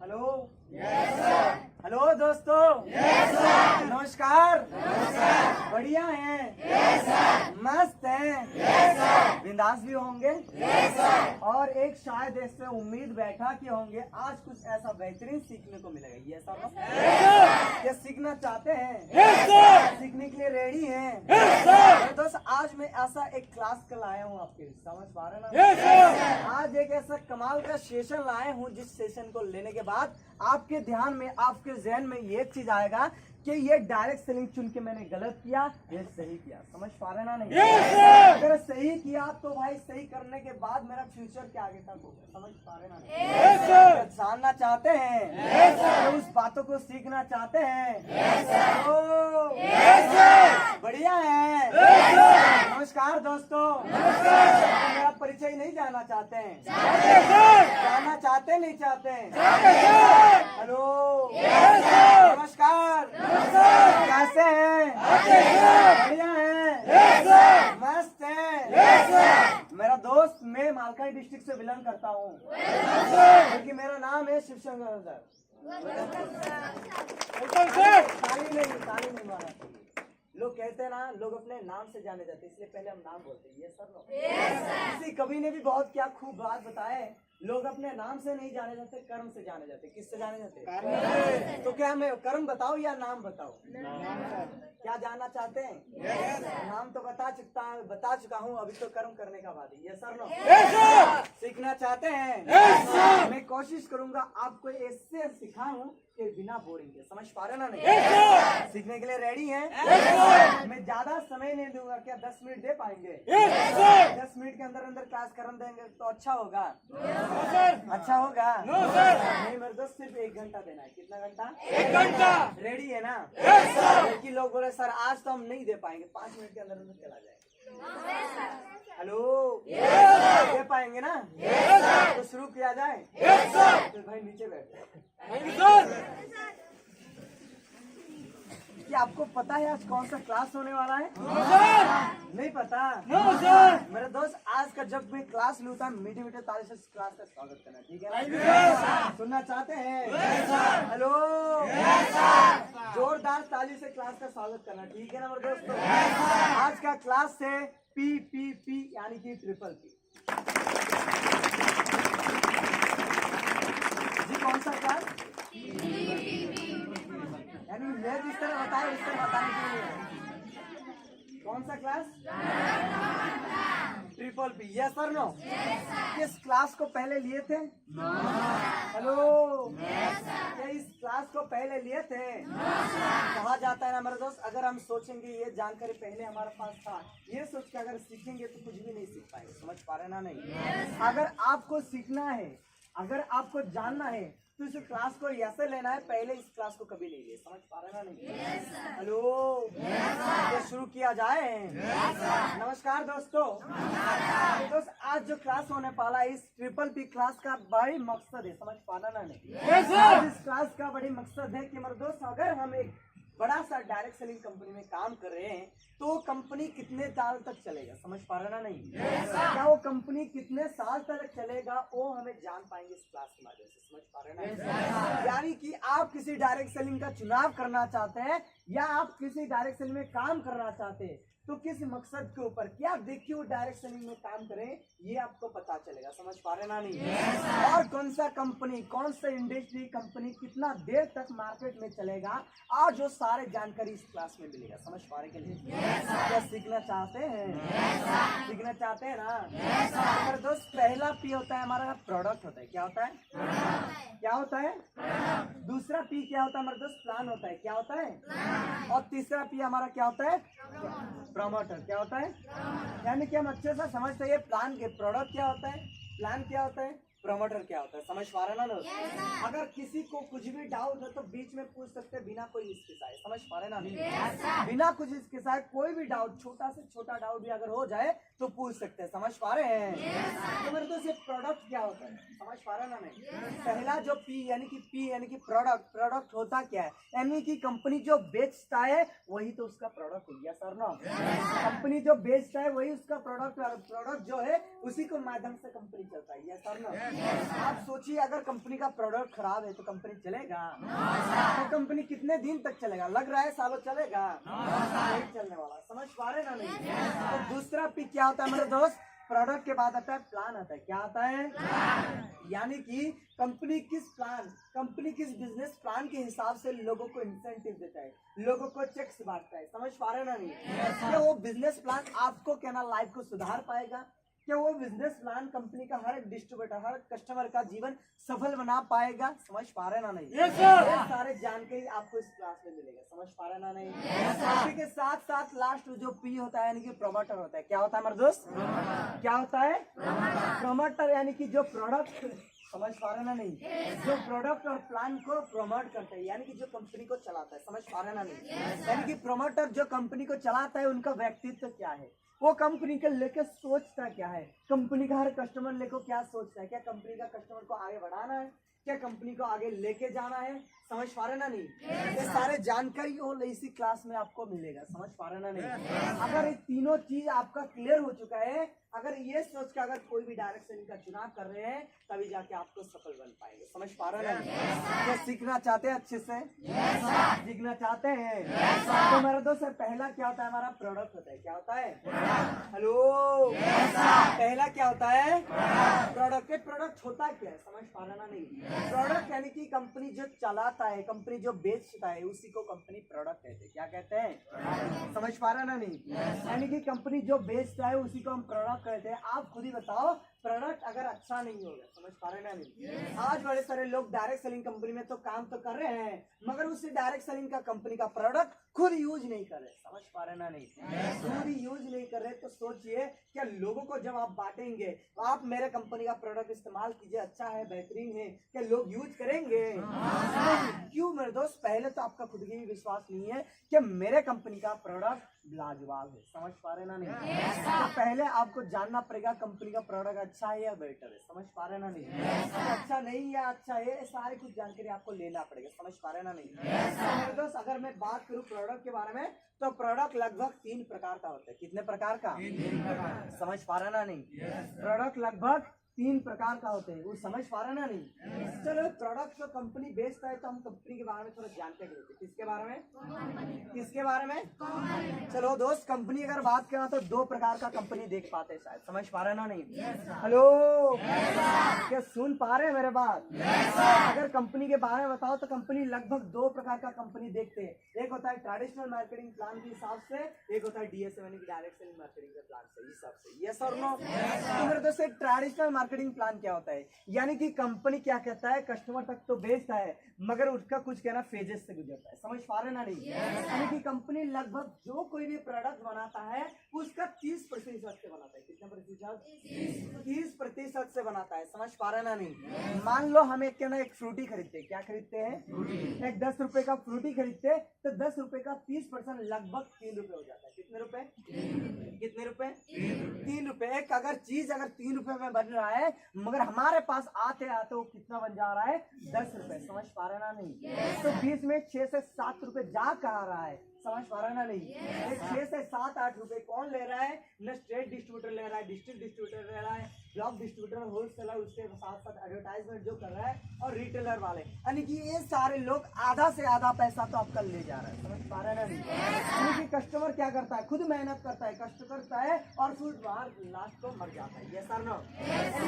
Hello hello दोस्तों, नमस्कार। बढ़िया हैं, मस्त हैं, बिंदास भी होंगे। और एक शायद इससे उम्मीद बैठा कि होंगे आज कुछ ऐसा बेहतरीन सीखने को मिलेगा। ये ऐसा क्या सीखना चाहते हैं? सीखने के लिए रेडी हैं? दोस्त आज मैं ऐसा एक क्लास का लाया हूँ आपके लिए, समझ पा रहे ना? आज एक ऐसा कमाल का सेशन लाए हूँ जिस सेशन को लेने के बाद आपके ध्यान में, आपके जहन में ये चीज आएगा कि ये डायरेक्ट सेलिंग चुन के मैंने गलत किया, ये सही किया। समझ पा रहे ना? नहीं अगर सही किया तो भाई सही करने के बाद मेरा फ्यूचर क्या आगे तक होगा। समझ पा रहे ना? नहीं जानना चाहते हैं तो उस बातों को सीखना चाहते हैं तो बढ़िया है। नमस्कार दोस्तों, मेरा परिचय नहीं जानना चाहते हैं? जानना चाहते नहीं चाहते हैं? हेलो नमस्कार, कैसे हैं? बढ़िया हैं, मस्त हैं। मेरा दोस्त, मैं मालकाई डिस्ट्रिक्ट से बिलोंग करता हूँ क्योंकि मेरा नाम है शिवशंकर। ताली नहीं मारा। लोग कहते हैं ना, लोग अपने नाम से जाने जाते, इसलिए पहले हम नाम बोलते हैं। ये सर किसी कवि ने भी बहुत क्या खूब बात बताए, लोग अपने नाम से नहीं जाने जाते, कर्म से जाने जाते। किससे जाने जाते? तो क्या मैं कर्म बताऊं या नाम बताऊं? क्या जानना चाहते हैं? नाम तो बता चुका हूं, अभी तो कर्म करने का बात है। ये सर नो सीखना चाहते हैं? मैं कोशिश करूंगा आपको ऐसे सिखाऊं कि बिना बोरिंग के। समझ पा रहे ना? नहीं सीखने के लिए रेडी हैं? मैं ज्यादा समय नहीं दूंगा। क्या 10 मिनट दे पाएंगे? 10 मिनट के अंदर अंदर क्लास कर देंगे तो अच्छा होगा। अच्छा होगा? नहीं मेरे दोस्त, सिर्फ 1 घंटा देना है। कितना घंटा? 1 घंटा। रेडी है ना? लेकिन लोग बोले सर आज तो हम नहीं दे पाएंगे, 5 मिनट के अंदर अंदर चला जाएगा। हेलो दे पाएंगे ना? तो शुरू किया जाए? तो भाई नीचे बैठे। क्या आपको पता है आज कौन सा क्लास होने वाला है? नहीं पता? मेरे दोस्त, आज का जब मैं क्लास लूटा, मीठे मीठे ताली से क्लास का स्वागत करना, ठीक है? सुनना चाहते हैं? हेलो जोरदार ताली से क्लास का स्वागत करना, ठीक है ना मेरे दोस्तों? आज का क्लास है PPP यानी कि ट्रिपल P। जी कौन सा क्लास? यानी मैं जिस तरह बताया उस तरह बताने के लिए। कौन सा class? Triple P। Yes sir no? किस क्लास को पहले लिए थे? हेलो क्या इस क्लास को पहले लिए थे? कहा जाता है ना मेरे दोस्त, अगर हम सोचेंगे ये जानकारी पहले हमारे पास था, ये सोच के अगर सीखेंगे तो कुछ भी नहीं सीख पाएंगे। समझ पा रहे ना? नहीं अगर आपको सीखना है, अगर आपको जानना है तो इस क्लास को ऐसे लेना है, पहले इस क्लास को कभी नहीं लिए। समझ पा रहे ना? नहीं हेलो तो शुरू किया जाए। नमस्कार दोस्तों। आज जो क्लास होने वाला है, इस ट्रिपल P क्लास का बड़ी मकसद है। समझ पाना ना? नहीं इस क्लास का बड़ी मकसद है कि मेरे दोस्त, अगर हम एक बड़ा सा डायरेक्ट सेलिंग कंपनी में काम कर रहे हैं तो कंपनी कितने साल तक चलेगा। समझ पा रहे ना? नहीं क्या वो कंपनी कितने साल तक चलेगा वो हमें जान पाएंगे इस क्लास के माध्यम से। समझ पा रहे ना? यानी कि आप किसी डायरेक्ट सेलिंग का चुनाव करना चाहते हैं या आप किसी डायरेक्ट सेलिंग में काम करना चाहते हैं तो किस मकसद के ऊपर, क्या देखिए वो डायरेक्ट सेलिंग में काम करें, ये आपको पता चलेगा। समझ पा रहे ना? नहीं और कौन सा कंपनी, कौन सा इंडस्ट्री कंपनी कितना देर तक मार्केट में चलेगा, और जो सारे जानकारी इस क्लास में मिलेगा। समझ पा रहे के लिए? क्या सीखना चाहते हैं? सीखना चाहते हैं ना? अगर दोस्त, पहला P होता है हमारा प्रोडक्ट होता है। क्या होता है? क्या होता है? दूसरा P क्या होता है हमारे दोस्त? प्लान होता है। क्या होता है? और तीसरा P हमारा क्या होता है? प्रमोटर। क्या होता है? यानी कि हम अच्छे से समझते हैं प्लान के प्रोडक्ट क्या होता है, प्लान क्या होता है, प्रमोटर क्या होता है। समझ पा रहे ना लोग? अगर किसी को कुछ भी डाउट है तो बीच में पूछ सकते हैं बिना कोई हिचकिचाए। समझ पा रहे ना? बिना कुछ हिचकिचाए कोई भी डाउट, छोटा से छोटा डाउट भी अगर हो जाए तो पूछ सकते हैं। समझ पा रहे हैं? तो मेरे दोस्त, ये प्रोडक्ट क्या होता है? समझ पा रहे ना? नहीं पहला जो P यानी कि प्रोडक्ट होता क्या है? यानी कि कंपनी जो बेचता है वही तो उसका प्रोडक्ट है। यस और नो? कंपनी जो बेचता है वही उसका प्रोडक्ट, और प्रोडक्ट जो है उसी को माध्यम से कंपनी चलता है। यस और नो? आप सोचिए अगर कंपनी का प्रोडक्ट खराब है तो कंपनी चलेगा? तो कंपनी कितने दिन तक चलेगा? लग रहा है सालों चलेगा? नहीं चलने वाला। समझ पा रहे ना? नहीं। तो दूसरा पी क्या होता है मेरे दोस्त? प्रोडक्ट के बाद आता है प्लान आता है। क्या आता है? यानी कि कंपनी किस बिजनेस प्लान के हिसाब से लोगों को इंसेंटिव देता है, लोगों को चेक्स बांटता है। समझ पा रहे ना? नहीं। क्या वो बिजनेस प्लान आपको क्या ना लाइफ को सुधार पाएगा? क्या वो बिजनेस प्लान कंपनी का हर एक डिस्ट्रीब्यूटर, हर कस्टमर का जीवन सफल बना पाएगा? समझ पा रहे ना? नहीं। ये सारे जानकारी आपको इस क्लास में मिलेगा। समझ पा रहे ना? नहीं। इसी के साथ साथ लास्ट जो पी होता है यानी कि प्रमोटर होता है। क्या होता है मेरे दोस्त? क्या होता है? प्रमोटर यानी कि जो प्रोडक्ट, समझ पा रहे ना? नहीं। जो प्रोडक्ट और प्लान को प्रमोट करता है यानी कि जो कंपनी को चलाता है। समझ पा रहे ना? नहीं। यानी कि प्रमोटर जो कंपनी को चलाता है उनका व्यक्तित्व क्या है, वो कंपनी के लेके सोचता क्या है, कंपनी का हर कस्टमर लेको क्या सोचता है, क्या कंपनी का कस्टमर को आगे बढ़ाना है, क्या कंपनी को आगे लेके जाना है। समझ पा रहे ना? नहीं। ये सारे जानकारी वो इसी क्लास में आपको मिलेगा। समझ पा रहे ना? नहीं। अगर ये तीनों चीज आपका क्लियर हो चुका है, अगर ये सोच कर अगर कोई भी डायरेक्शन का चुनाव कर रहे हैं तभी जाके आपको सफल बन पाएंगे। समझ पा रहे हैं? क्या सीखना चाहते हैं? अच्छे से सीखना चाहते हैं? तो मेरे दोस्त पहला क्या होता है? हमारा प्रोडक्ट होता है। क्या होता है? हेलो, पहला क्या होता है? प्रोडक्ट। प्रोडक्ट होता क्या है? समझ पा रहे ना? नहीं। प्रोडक्ट यानी कि कंपनी जो चलाता है, कंपनी जो बेचता है उसी को कंपनी प्रोडक्ट कहते हैं। क्या कहते हैं? समझ पा रहे ना? नहीं। यानी कि कंपनी जो बेचता है उसी को हम प्रोडक्ट कहते हैं। आप खुद ही बताओ, प्रोडक्ट अगर अच्छा नहीं होगा, समझ पा रहे ना? नहीं। आज बड़े सारे लोग डायरेक्ट सेलिंग कंपनी में तो काम तो कर रहे हैं मगर उसी डायरेक्ट सेलिंग का कंपनी का प्रोडक्ट खुद यूज नहीं कर रहे। समझ पा रहे ना? नहीं। खुद यूज नहीं कर रहे तो सोचिए क्या लोगों को जब आप बांटेंगे तो आप मेरे कंपनी का प्रोडक्ट इस्तेमाल कीजिए, अच्छा है, बेहतरीन है, क्या लोग यूज करेंगे? क्यों मेरे दोस्त? पहले तो आपका खुद की विश्वास नहीं है कि मेरे कंपनी का प्रोडक्ट लाजवाब है। समझ पा रहे ना? नहीं। तो पहले आपको जानना पड़ेगा कंपनी का प्रोडक्ट अच्छा है या बेटर है। समझ पा रहे ना? नहीं। अच्छा नहीं या अच्छा है, सारी कुछ जानकारी आपको लेना पड़ेगा। समझ पा रहे ना? नहीं। तो मेरे दोस्त अगर मैं बात करूं प्रोडक्ट के बारे में तो प्रोडक्ट लगभग 3 प्रकार का होता है। कितने प्रकार का? समझ पा रहे ना? नहीं। प्रोडक्ट लगभग 3 प्रकार का होते हैं। वो समझ पा रहे ना? नहीं। चलो, प्रोडक्ट जो कंपनी बेचता है तो हम कंपनी के बारे में थोड़ा जानकारी लेते हैं। किसके बारे में? किसके बारे में? चलो दोस्त, कंपनी अगर बात करें तो 2 प्रकार का कंपनी देख पाते हैं शायद। समझ पा रहे ना? नहीं। हेलो, क्या सुन पा रहे हैं मेरे बात? अगर कंपनी के बारे में बताओ तो कंपनी लगभग 2 प्रकार का कंपनी देखते हैं। एक होता है ट्रेडिशनल मार्केटिंग प्लान के हिसाब से, एक होता है डीएसएम यानी कि डायरेक्ट सेलिंग मार्केटिंग के प्लान से हिसाब से। यस और नो? तो मेरे दोस्त ट्रेडिशनल मार्केटिंग प्लान क्या होता है? यानी कि कंपनी क्या कहता है, कस्टमर तक तो बेचता है मगर उसका कुछ कहना फेजेस से गुजरता है। समझ पा रहे ना? नहीं। यानी कि कंपनी लगभग जो कोई भी प्रोडक्ट बनाता है उसका 30% से बनाता है। कितना प्रतिशत? 30% से बनाता है। समझ पा रहे ना? नहीं। मान लो हम एक कहना एक फ्रूटी खरीदते हैं। क्या खरीदते हैं? एक 10 रुपए का फ्रूटी खरीदते तो 10 रुपए का 30% लगभग 3 रुपए हो जाता है। कितने रुपए? कितने रुपए? 3 रुपए। एक अगर चीज अगर 3 रुपए में बन रहा है मगर हमारे पास आते आते वो कितना बन जा रहा है? 10 रुपए। समझ पा रहे ना? नहीं। तो 20 में 6 से 7 रुपए जा कहाँ रहा है? समझ पा रहे ना? नहीं। 6 से 7-8 रुपए कौन ले रहा है? न स्टेट डिस्ट्रीब्यूटर ले रहा है, डिस्ट्रिक्ट डिस्ट्रीब्यूटर ले रहा है, ब्लॉक डिस्ट्रीब्यूटर, होलसेलर, उसके साथ साथ एडवर्टाइजमेंट जो कर रहा है और रिटेलर वाले, यानी कि ये सारे लोग आधा से आधा पैसा तो आपका ले जा रहा है। समझ पा रहे ना? नहीं। यानी कि कस्टमर क्या करता है? खुद मेहनत करता है, कष्ट करता है और फिर बाहर लास्ट को मर जाता है। ये सर नो?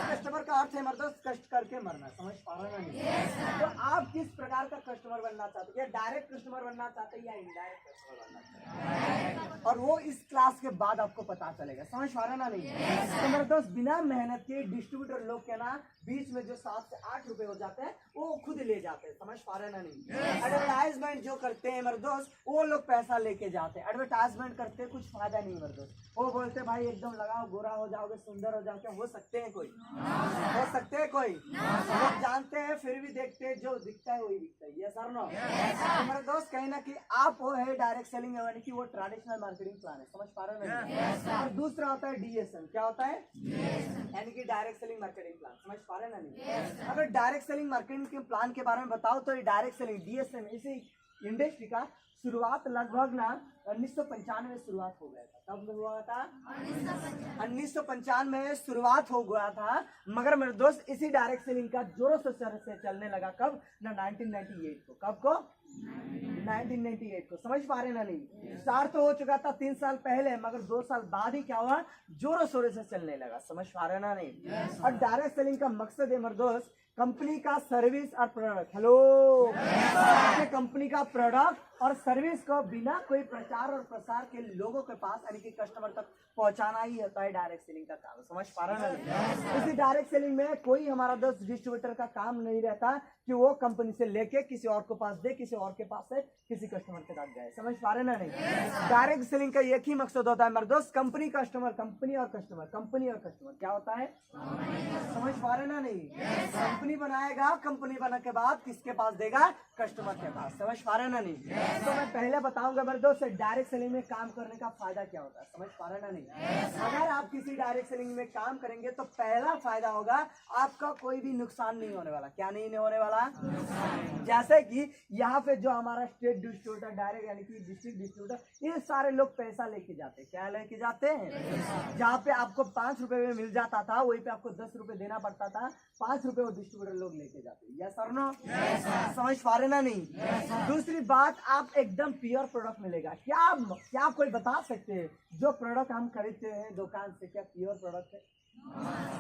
कस्टमर का अर्थ है मर्द कष्ट करके मरना। समझ पा रहे ना? नहीं। तो आप किस प्रकार का कस्टमर बनना चाहते हैं? डायरेक्ट कस्टमर बनना चाहते हैं या इनडायरेक्ट कस्टमर बनना चाहते हैं? और वो इस क्लास के बाद आपको पता चलेगा। समझ पा रहे ना? नहीं। तो मेरे दोस्त बिना मेहनत के डिस्ट्रीब्यूटर लोग के ना बीच में जो 7 से 8 रुपए हो जाते हैं वो खुद ले जाते हैं। समझ पा रहे ना? नहीं। एडवर्टाइजमेंट जो करते हैं मेरे दोस्त वो लोग पैसा लेके जाते हैं। एडवर्टाइजमेंट करते कुछ फायदा नहीं मेरे दोस्त। वो बोलते भाई एकदम लगाओ, गोरा हो जाओगे, सुंदर हो जाओगे। हो सकते हैं कोई? हो सकते हैं कोई? लोग जानते हैं फिर भी देखते हैं, जो दिखता है वही दिखता है। ये सर नो? तो मेरे दोस्त कहीं ना कहीं आप वो है डायरेक्ट सेलिंग यानी कि वो ट्रेडिशनल मार्केटिंग प्लान है। समझ पा रहे हैं? और दूसरा होता है डीएसएम। क्या होता है? यानी कि डायरेक्ट सेलिंग मार्केटिंग प्लान। समझ पा रहे हैं ना? नहीं। अगर डायरेक्ट सेलिंग मार्केटिंग के प्लान के बारे में बताओ तो ये डायरेक्ट सेलिंग डीएसएम इसी इंडस्ट्री का शुरुआत लगभग ना 1995 में शुरुआत हो गया था। कब हुआ था? 1995 में शुरुआत हो गया था। मगर मेरे दोस्त इसी डायरेक्ट सेलिंग का जोरों से चलने लगा कब ना 1998 को। कब को? 1998 को। समझ पा रहे ना? नहीं, स्टार्ट तो हो चुका था 3 साल पहले, मगर 2 साल बाद ही क्या हुआ, जोरों शोरों से चलने लगा। समझ पा रहे ना? नहीं। और डायरेक्ट सेलिंग का मकसद है मेरे दोस्त कंपनी का सर्विस और प्रोडक्ट, हेलो, कंपनी का प्रोडक्ट और सर्विस को बिना कोई प्रचार और प्रसार के लोगों के पास यानी कि कस्टमर तक पहुंचाना ही होता है डायरेक्ट सेलिंग का काम। समझ पा रहे ना? इसी डायरेक्ट सेलिंग में कोई हमारा दोस्त डिस्ट्रीब्यूटर का काम नहीं रहता कि वो कंपनी से लेके किसी और को पास दे, किसी और के पास से किसी कस्टमर के तक जाए। समझ पा रहे ना? नहीं। डायरेक्ट सेलिंग का एक ही मकसद होता है मेरे दोस्त, कंपनी कस्टमर, कंपनी और कस्टमर, कंपनी और कस्टमर क्या होता है? समझ पा रहे ना? नहीं। कंपनी बनाएगा, कंपनी बना के बाद किसके पास देगा? कस्टमर के पास। समझ पा रहे ना? नहीं। तो मैं पहले बताऊंगा मेरे दोस्त डायरेक्ट सेलिंग में काम करने का फायदा क्या होता है। समझ पा रहे ना? नहीं। अगर आप किसी डायरेक्ट सेलिंग में काम करेंगे तो पहला फायदा होगा आपका कोई भी नुकसान नहीं होने वाला। क्या नहीं होने वाला? जैसे कि यहाँ पे जो हमारा स्टेट डिस्ट्रीब्यूटर, डायरेक्ट यानी कि डिस्ट्रिक्ट डिस्ट्रीब्यूटर, ये सारे लोग पैसा लेके जाते हैं। क्या लेके जाते हैं? जहाँ पे आपको 5 रुपए में मिल जाता था वहीं पे आपको 10 रुपए देना पड़ता था, 5 रुपए वो डिस्ट्रीब्यूटर लोग लेके जाते हैं। यस और नो? समझ पा रहे ना? नहीं। दूसरी बात, आप एकदम प्योर प्रोडक्ट मिलेगा। क्या कोई बता सकते हैं जो प्रोडक्ट हम खरीदते हैं दुकान से क्या प्योर प्रोडक्ट है?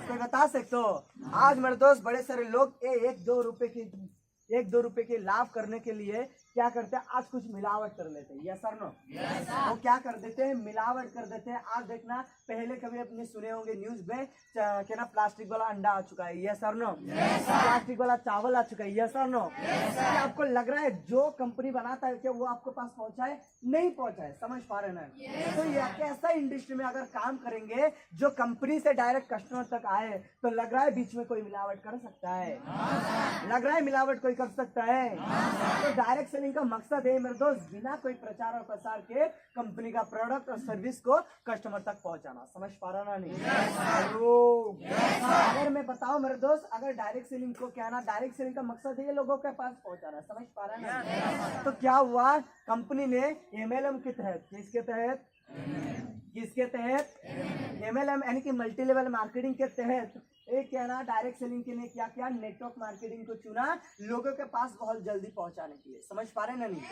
कोई बता सकते हो? आज मेरे दोस्त बड़े सारे लोग 1-2 रुपए के लाभ करने के लिए क्या करते हैं, आज कुछ मिलावट कर लेते हैं। यस और नो? वो क्या कर देते हैं? मिलावट कर देते हैं। आज देखना, पहले कभी अपने सुने होंगे न्यूज में क्या ना, प्लास्टिक वाला अंडा आ चुका है। यस और नो? प्लास्टिक वाला चावल आ चुका है। यस और नो? क्या आपको लग रहा है जो कंपनी बनाता है क्या वो आपको पास पहुंचाए? नहीं पहुंचाए। समझ पा रहे ना? तो ये कैसा इंडस्ट्री में अगर काम करेंगे जो कंपनी से डायरेक्ट कस्टमर तक आए, तो लग रहा है बीच में कोई मिलावट कर सकता है? लग रहा है मिलावट कोई कर सकता है? तो डायरेक्ट सेलिंग का मकसद है मेरे दोस्त बिना कोई प्रचार और प्रसार के कंपनी का प्रोडक्ट और सर्विस को कस्टमर तक पहुंचाना। समझ पा रहा ना? नहीं। अगर मैं बताऊं मेरे दोस्त, अगर डायरेक्ट सेलिंग को क्या ना, डायरेक्ट सेलिंग का मकसद है लोगों के पास पहुंचाना। समझ पा रहा ना? तो क्या हुआ, कंपनी ने MLM के तहत, किसके तहत MLM यानी कि मल्टी लेवल मार्केटिंग के तहत एक क्या ना, डायरेक्ट सेलिंग के लिए क्या किया, नेटवर्क मार्केटिंग को चुना लोगों के पास बहुत जल्दी पहुंचाने के लिए। समझ पा रहे ना? नहीं।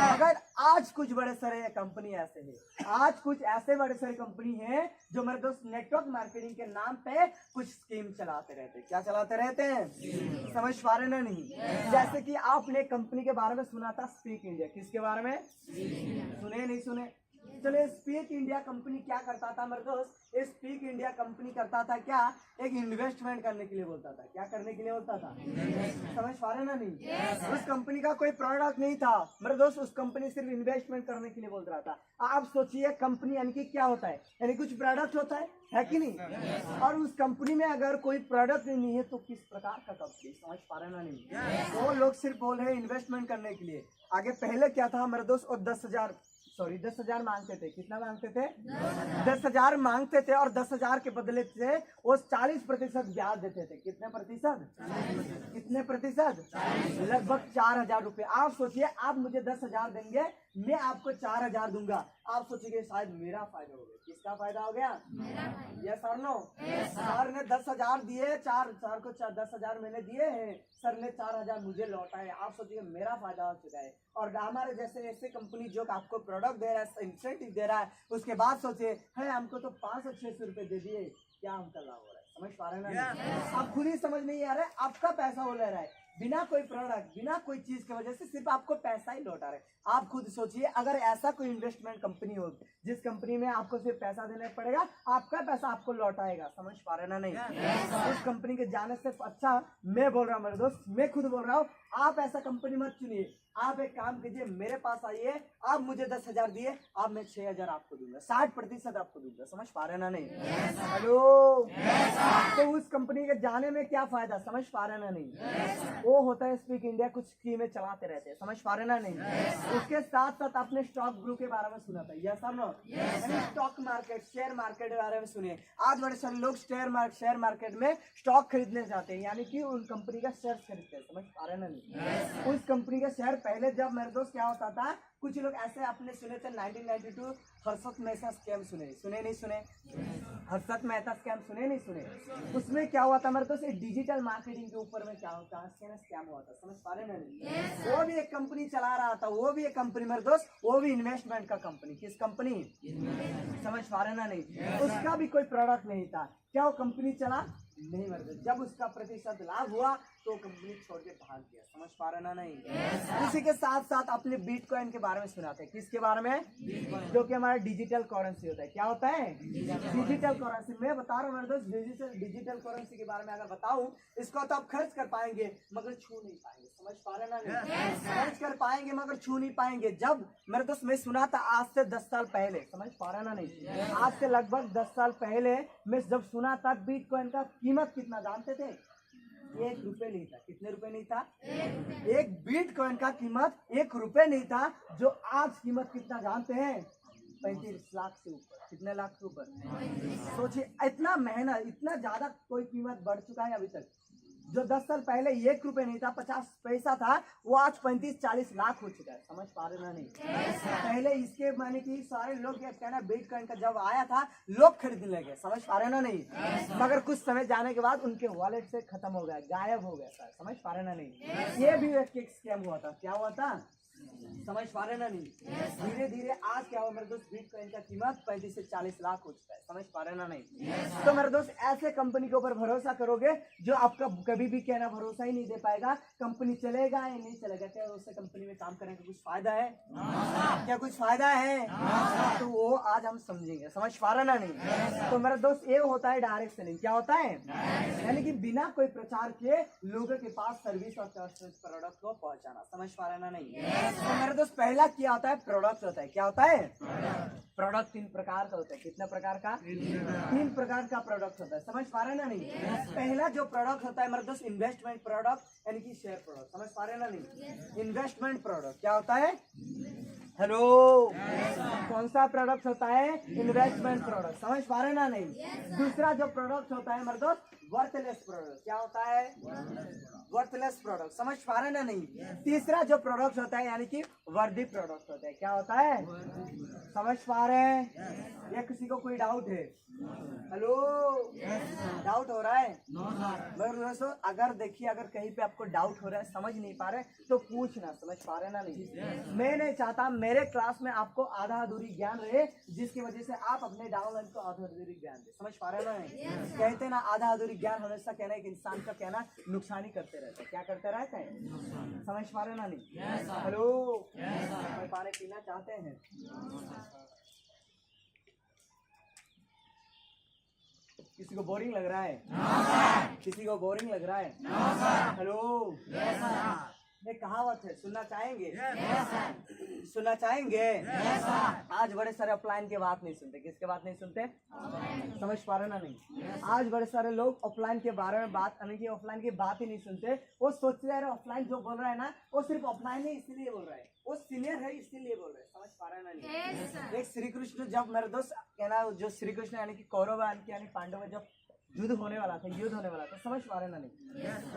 अगर आज कुछ बड़े सारे कंपनी ऐसे है, आज कुछ ऐसे बड़े सारे कंपनी है जो मेरे दोस्त नेटवर्क मार्केटिंग के नाम पे कुछ स्कीम चलाते रहते हैं। क्या चलाते रहते हैं? समझ पा रहे ना? नहीं। जैसे कि आपने कंपनी के बारे में सुना था, स्पीक इंडिया। किसके बारे में सुने? नहीं सुने? चले, स्पीक इंडिया कंपनी क्या करता था मेरे दोस्त, स्पीक इंडिया कंपनी करता था क्या, एक इन्वेस्टमेंट करने के लिए बोलता था। क्या करने के लिए बोलता था? समझ पा रहे ना? नहीं। उस कंपनी का कोई प्रोडक्ट नहीं था मेरे दोस्त, उस कंपनी सिर्फ इन्वेस्टमेंट करने के लिए बोल रहा था। आप सोचिए कंपनी यानी कि क्या होता है, यानी कुछ प्रोडक्ट होता है कि नहीं? और उस कंपनी में अगर कोई प्रोडक्ट नहीं है तो किस प्रकार का कंपनी? समझ पा रहे ना? नहीं। वो लोग सिर्फ बोल रहे हैं इन्वेस्टमेंट करने के लिए। आगे पहले क्या था मेरे दोस्त, और 10,000 मांगते थे। कितना मांगते थे? 10,000 मांगते थे और 10,000 के बदले से वो 40% ब्याज देते थे। कितने प्रतिशत? लगभग 4,000 रुपए। आप सोचिए, आप मुझे 10,000 देंगे, मैं आपको 4,000 दूंगा। आप सोचिए शायद मेरा फायदा हो गया। किसका फायदा हो गया? Yes sir no? सर ने 10,000 दिए, सर को 10,000 मैंने दिए हैं, सर ने 4,000 मुझे लौटाए। आप सोचिए मेरा फायदा हो चुका है। और हमारे जैसे ऐसे कंपनी जो आपको प्रोडक्ट दे रहा है, इंसेंटिव दे रहा है, उसके बाद सोचिए है हमको तो 500-600 रुपए दे दिए, क्या हमका लाभ हो रहा है? समझ पा रहे हैं ना? आप खुद ही समझ नहीं आ रहा है, आपका पैसा वो ले रहा है बिना कोई प्रोडक्ट, बिना कोई चीज की वजह से सिर्फ आपको पैसा ही लौटा रहे। आप खुद सोचिए, अगर ऐसा कोई इन्वेस्टमेंट कंपनी हो जिस कंपनी में आपको सिर्फ पैसा देना पड़ेगा, आपका पैसा आपको लौटाएगा। समझ पा रहे ना? नहीं। उस कंपनी के जाने से अच्छा मैं बोल रहा हूँ मेरे दोस्त, मैं खुद बोल रहा हूँ, आप ऐसा कंपनी मत चुनिए। आप एक काम कीजिए, मेरे पास आइए, आप मुझे 10,000 दिए, अब मैं 6,000 आपको दूंगा, 60% आपको दूंगा। समझ पा रहे ना? नहीं। हेलो। तो उस कंपनी के जाने में क्या फायदा? समझ पा रहे ना? नहीं। वो होता है स्पीक इंडिया, कुछ स्कीमें चलाते रहते हैं। समझ पा रहे ना? नहीं। उसके साथ साथ आपने स्टॉक ग्रुप के बारे में सुना था? यस और no? Stock market, share market के बारे में सुनिए। आज बड़े सारे लोग शेयर मार्केट में स्टॉक खरीदने जाते हैं, यानी कि उन कंपनी का शेयर खरीदते हैं। समझ पा रहे ना? नहीं। उस कंपनी के शेयर पहले जब मेरे दोस्त क्या होता था, कुछ लोग ऐसे आपने सुने थे 1992 हर्षद मेहता स्कैम सुने नहीं सुने? हर्षद मेहता स्कैम सुने नहीं सुने? उसमें क्या हुआ था मेरे दोस्त, डिजिटल मार्केटिंग के ऊपर में क्या होता है, स्कैम हुआ था, समझ पा रहे ना नहीं? वो भी एक कंपनी चला रहा था, वो भी एक कंपनी मेरे दोस्त, वो भी इन्वेस्टमेंट का कंपनी। किस कंपनी? समझ पा रहे ना नहीं? उसका भी कोई प्रोडक्ट नहीं था, क्या वो कंपनी चला नहीं मेरे दोस्त? जब उसका प्रतिशत लाभ हुआ तो कंपनी छोड़ के भाग गया। समझ पा रहे ना नहीं? इसी के साथ साथ अपने बिटकॉइन के बारे में सुनाते हैं। किसके बारे में? जो कि हमारा डिजिटल करेंसी होता है। क्या होता है? Digital currency. मैं बता रहा हूँ मेरे दोस्त, डिजिटल करेंसी के बारे में अगर बताऊं, इसको तो आप खर्च कर पाएंगे मगर छू नहीं पाएंगे। समझ पा रहे ना नहीं? खर्च कर पाएंगे मगर छू नहीं पाएंगे। जब मेरे दोस्त मैं सुना था आज से 10 साल पहले, समझ पा रहे ना नहीं? आज से लगभग 10 साल पहले मैं जब सुना था, बिटकॉइन का कीमत कितना जानते थे? 1 रुपए नहीं था। कितने रुपए नहीं था? एक बिटकॉइन का कीमत 1 रुपए नहीं था। जो आज कीमत कितना जानते हैं? 35 लाख से ऊपर। कितने लाख से ऊपर? सोचिए, इतना महंगा, इतना ज्यादा कोई कीमत बढ़ चुका है अभी तक। जो 10 साल पहले 1 रुपए नहीं था, 50 पैसा था, वो आज 35-40 लाख हो चुका है। समझ पा रहे ना नहीं? पहले इसके माने कि सारे लोग क्या कहना, बिटकॉइन का जब आया था लोग खरीदने लगे। समझ पा रहे ना नहीं? मगर कुछ समय जाने के बाद उनके वॉलेट से खत्म हो गया, गायब हो गया सर। समझ पा रहे ना नहीं? ये भी एक स्कैम हुआ था। क्या हुआ था? समझ पा रहे ना नहीं? धीरे धीरे आज क्या हुआ मेरे दोस्त, बिटकॉइन का कीमत 35 से 40 लाख हो चुका है। समझ पा रहे ना नहीं? तो मेरे दोस्त, ऐसे कंपनी के ऊपर भरोसा करोगे जो आपका कभी भी कहना भरोसा ही नहीं दे पाएगा, कंपनी चलेगा या नहीं चलेगा, क्या उससे कंपनी में काम करने का कुछ फायदा है? क्या कुछ फायदा है? तो वो आज हम समझेंगे। समझ पा रहे ना नहीं? तो मेरा दोस्त, ये होता है डायरेक्ट सेलिंग। क्या होता है? यानी कि बिना कोई प्रचार के लोगों के पास सर्विस और प्रोडक्ट को पहुंचाना। समझ पा रहे ना नहीं? तो मेरे दोस्त, पहला क्या होता है? प्रोडक्ट होता है। क्या होता है? प्रोडक्ट 3 प्रकार का होता है। कितने प्रकार का? 3 प्रकार का प्रोडक्ट होता है। समझ पा रहे ना नहीं? पहला जो प्रोडक्ट होता है मेरे दोस्त, इन्वेस्टमेंट प्रोडक्ट, यानी कि शेयर प्रोडक्ट। समझ पा रहे ना नहीं? इन्वेस्टमेंट प्रोडक्ट क्या होता है? हेलो, कौन सा प्रोडक्ट होता है? Investment product. समझ पा रहे ना नहीं? दूसरा जो प्रोडक्ट होता है मेरे दोस्त, वर्थलेस प्रोडक्ट। क्या होता है? Worthless product. समझ पा रहे ना नहीं? तीसरा जो प्रोडक्ट होता है यानी कि वर्दी प्रोडक्ट होता है। क्या होता है? समझ पा रहे हैं? या किसी को कोई डाउट है? हेलो, डाउट हो रहा है? मगर दोस्तों, अगर देखिए, अगर कहीं पे आपको डाउट हो रहा है, समझ नहीं पा रहे, तो पूछना। समझ पा रहे ना नहीं? मैं नहीं चाहता मेरे क्लास में आपको आधा अधूरी ज्ञान रहे, जिसकी वजह से आप अपने डाउनलाइन को आधा अधूरी ज्ञान दे। समझ पा रहे ना नहीं? कहते ना, आधा अधूरी ज्ञान हमेशा कहना एक इंसान का कहना नुकसान ही करते रहते हैं। क्या करते रहते हैं? समझ पा रहे ना नहीं? हेलो, पानी पीना चाहते हैं? किसी को बोरिंग लग रहा है? किसी को बोरिंग लग रहा है? हेलो, एक कहावत है, सुनना चाहेंगे? सुनना चाहेंगे? आज बड़े सारे ऑफलाइन की बात नहीं सुनते। किसके बात नहीं सुनते? समझ पा रहे ना नहीं? आज बड़े सारे लोग ऑफलाइन के बारे में बात, यानी कि ऑफलाइन की बात ही नहीं सुनते। वो सोचते रहे ऑफलाइन जो बोल रहा है ना, वो सिर्फ ऑफलाइन ही इसीलिए बोल रहा है, वो सीनियर है इसीलिए बोल रहे हैं। समझ पा रहे ना नहीं? एक श्री कृष्ण, जब मेरे दोस्त कहना, जो श्री कृष्ण यानी कि कौरव यानी पांडव, जब युद्ध होने वाला था, समझ पा रहे ना नहीं?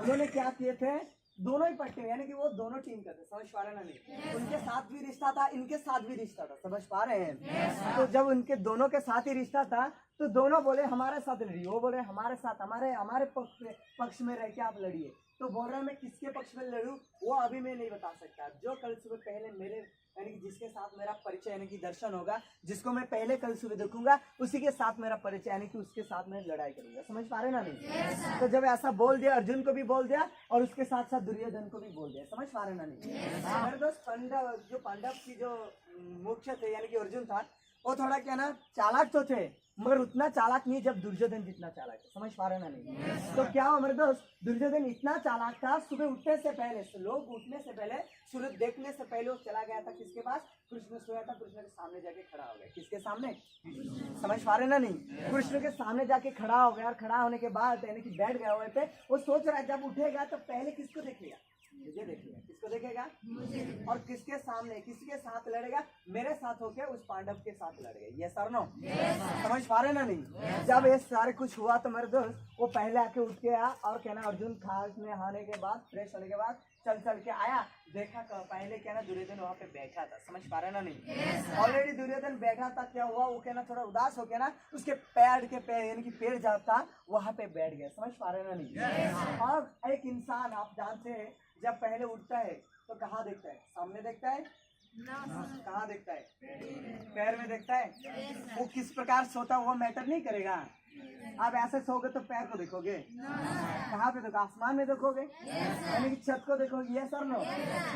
उन्होंने क्या किए थे? दोनों ही पट्टे, यानी कि वो दोनों टीम का थे। समझ पा रहे ना नहीं? उनके साथ भी रिश्ता था, इनके साथ भी रिश्ता था। समझ पा रहे हैं? तो जब उनके दोनों के साथ ही रिश्ता था, तो दोनों बोले हमारे साथ लड़िए, वो बोले हमारे साथ, हमारे पक्ष में रह के आप लड़िए। तो बोल रहा है मैं किसके पक्ष में लड़ूं, वो अभी मैं नहीं बता सकता। जो कल सुबह पहले मेरे, यानी कि जिसके साथ मेरा परिचय यानी कि दर्शन होगा, जिसको मैं पहले कल सुबह देखूंगा, उसी के साथ मेरा परिचय, यानी कि उसके साथ मैं लड़ाई करूंगा। समझ पा रहे ना नहीं? तो जब ऐसा बोल दिया, अर्जुन को भी बोल दिया और उसके साथ साथ दुर्योधन को भी बोल दिया। समझ पा रहे ना नहीं? मेरे दोस्त, पांडव की जो मुख्य थे यानी कि अर्जुन था, वो थोड़ा क्या ना चालाक तो थे, मगर उतना चालाक नहीं जब दुर्योधन जितना चालाक है। समझ पा रहे ना नहीं? तो क्या हो मेरे दोस्त, दुर्योधन इतना चालाक था, सुबह उठने से पहले, लोग उठने से पहले, सूरज देखने से पहले वो चला गया था किसके पास? कृष्ण सोया था, कृष्ण के सामने जाके खड़ा हो गया। किसके सामने? समझ पा रहे ना नहीं? कृष्ण के सामने जाके खड़ा हो गया, और खड़ा होने के बाद यानी कि बैठ गए हुए थे, वो सोच रहा है जब उठेगा तो पहले किसको देखेगा? मुझे देखेगा। किसको देखेगा? मुझे। और किसके सामने, किसके साथ लड़ेगा? मेरे साथ होके उस पांडव के साथ लड़ेगा। ये सर नो? समझ पा रहे ना नहीं? जब ये सारे कुछ हुआ तो मेरे दोस्त, वो पहले आके उठ के आया और कहना, अर्जुन खाने के बाद, फ्रेश होने के बाद चल चल के आया, देखा पहले क्या ना दुर्योधन वहाँ पे बैठा था, समझ पा रहे ना नहीं, ऑलरेडी दुर्योधन बैठा था, क्या हुआ वो क्या ना थोड़ा उदास हो गया ना, उसके पैर यानी कि पेड़ जहाँ था वहाँ पे बैठ गया, समझ पा रहे ना नहीं। और एक इंसान आप जानते हैं जब पहले उठता है तो कहाँ देखता है, सामने देखता है, कहाँ देखता है, पैर में देखता है, वो किस प्रकार सोता है वो मैटर नहीं करेगा। आप ऐसे सोओगे तो पैर को देखोगे, कहाँ पे देखो, आसमान में देखोगे, यानी कि छत को देखोगे, ये सर नो।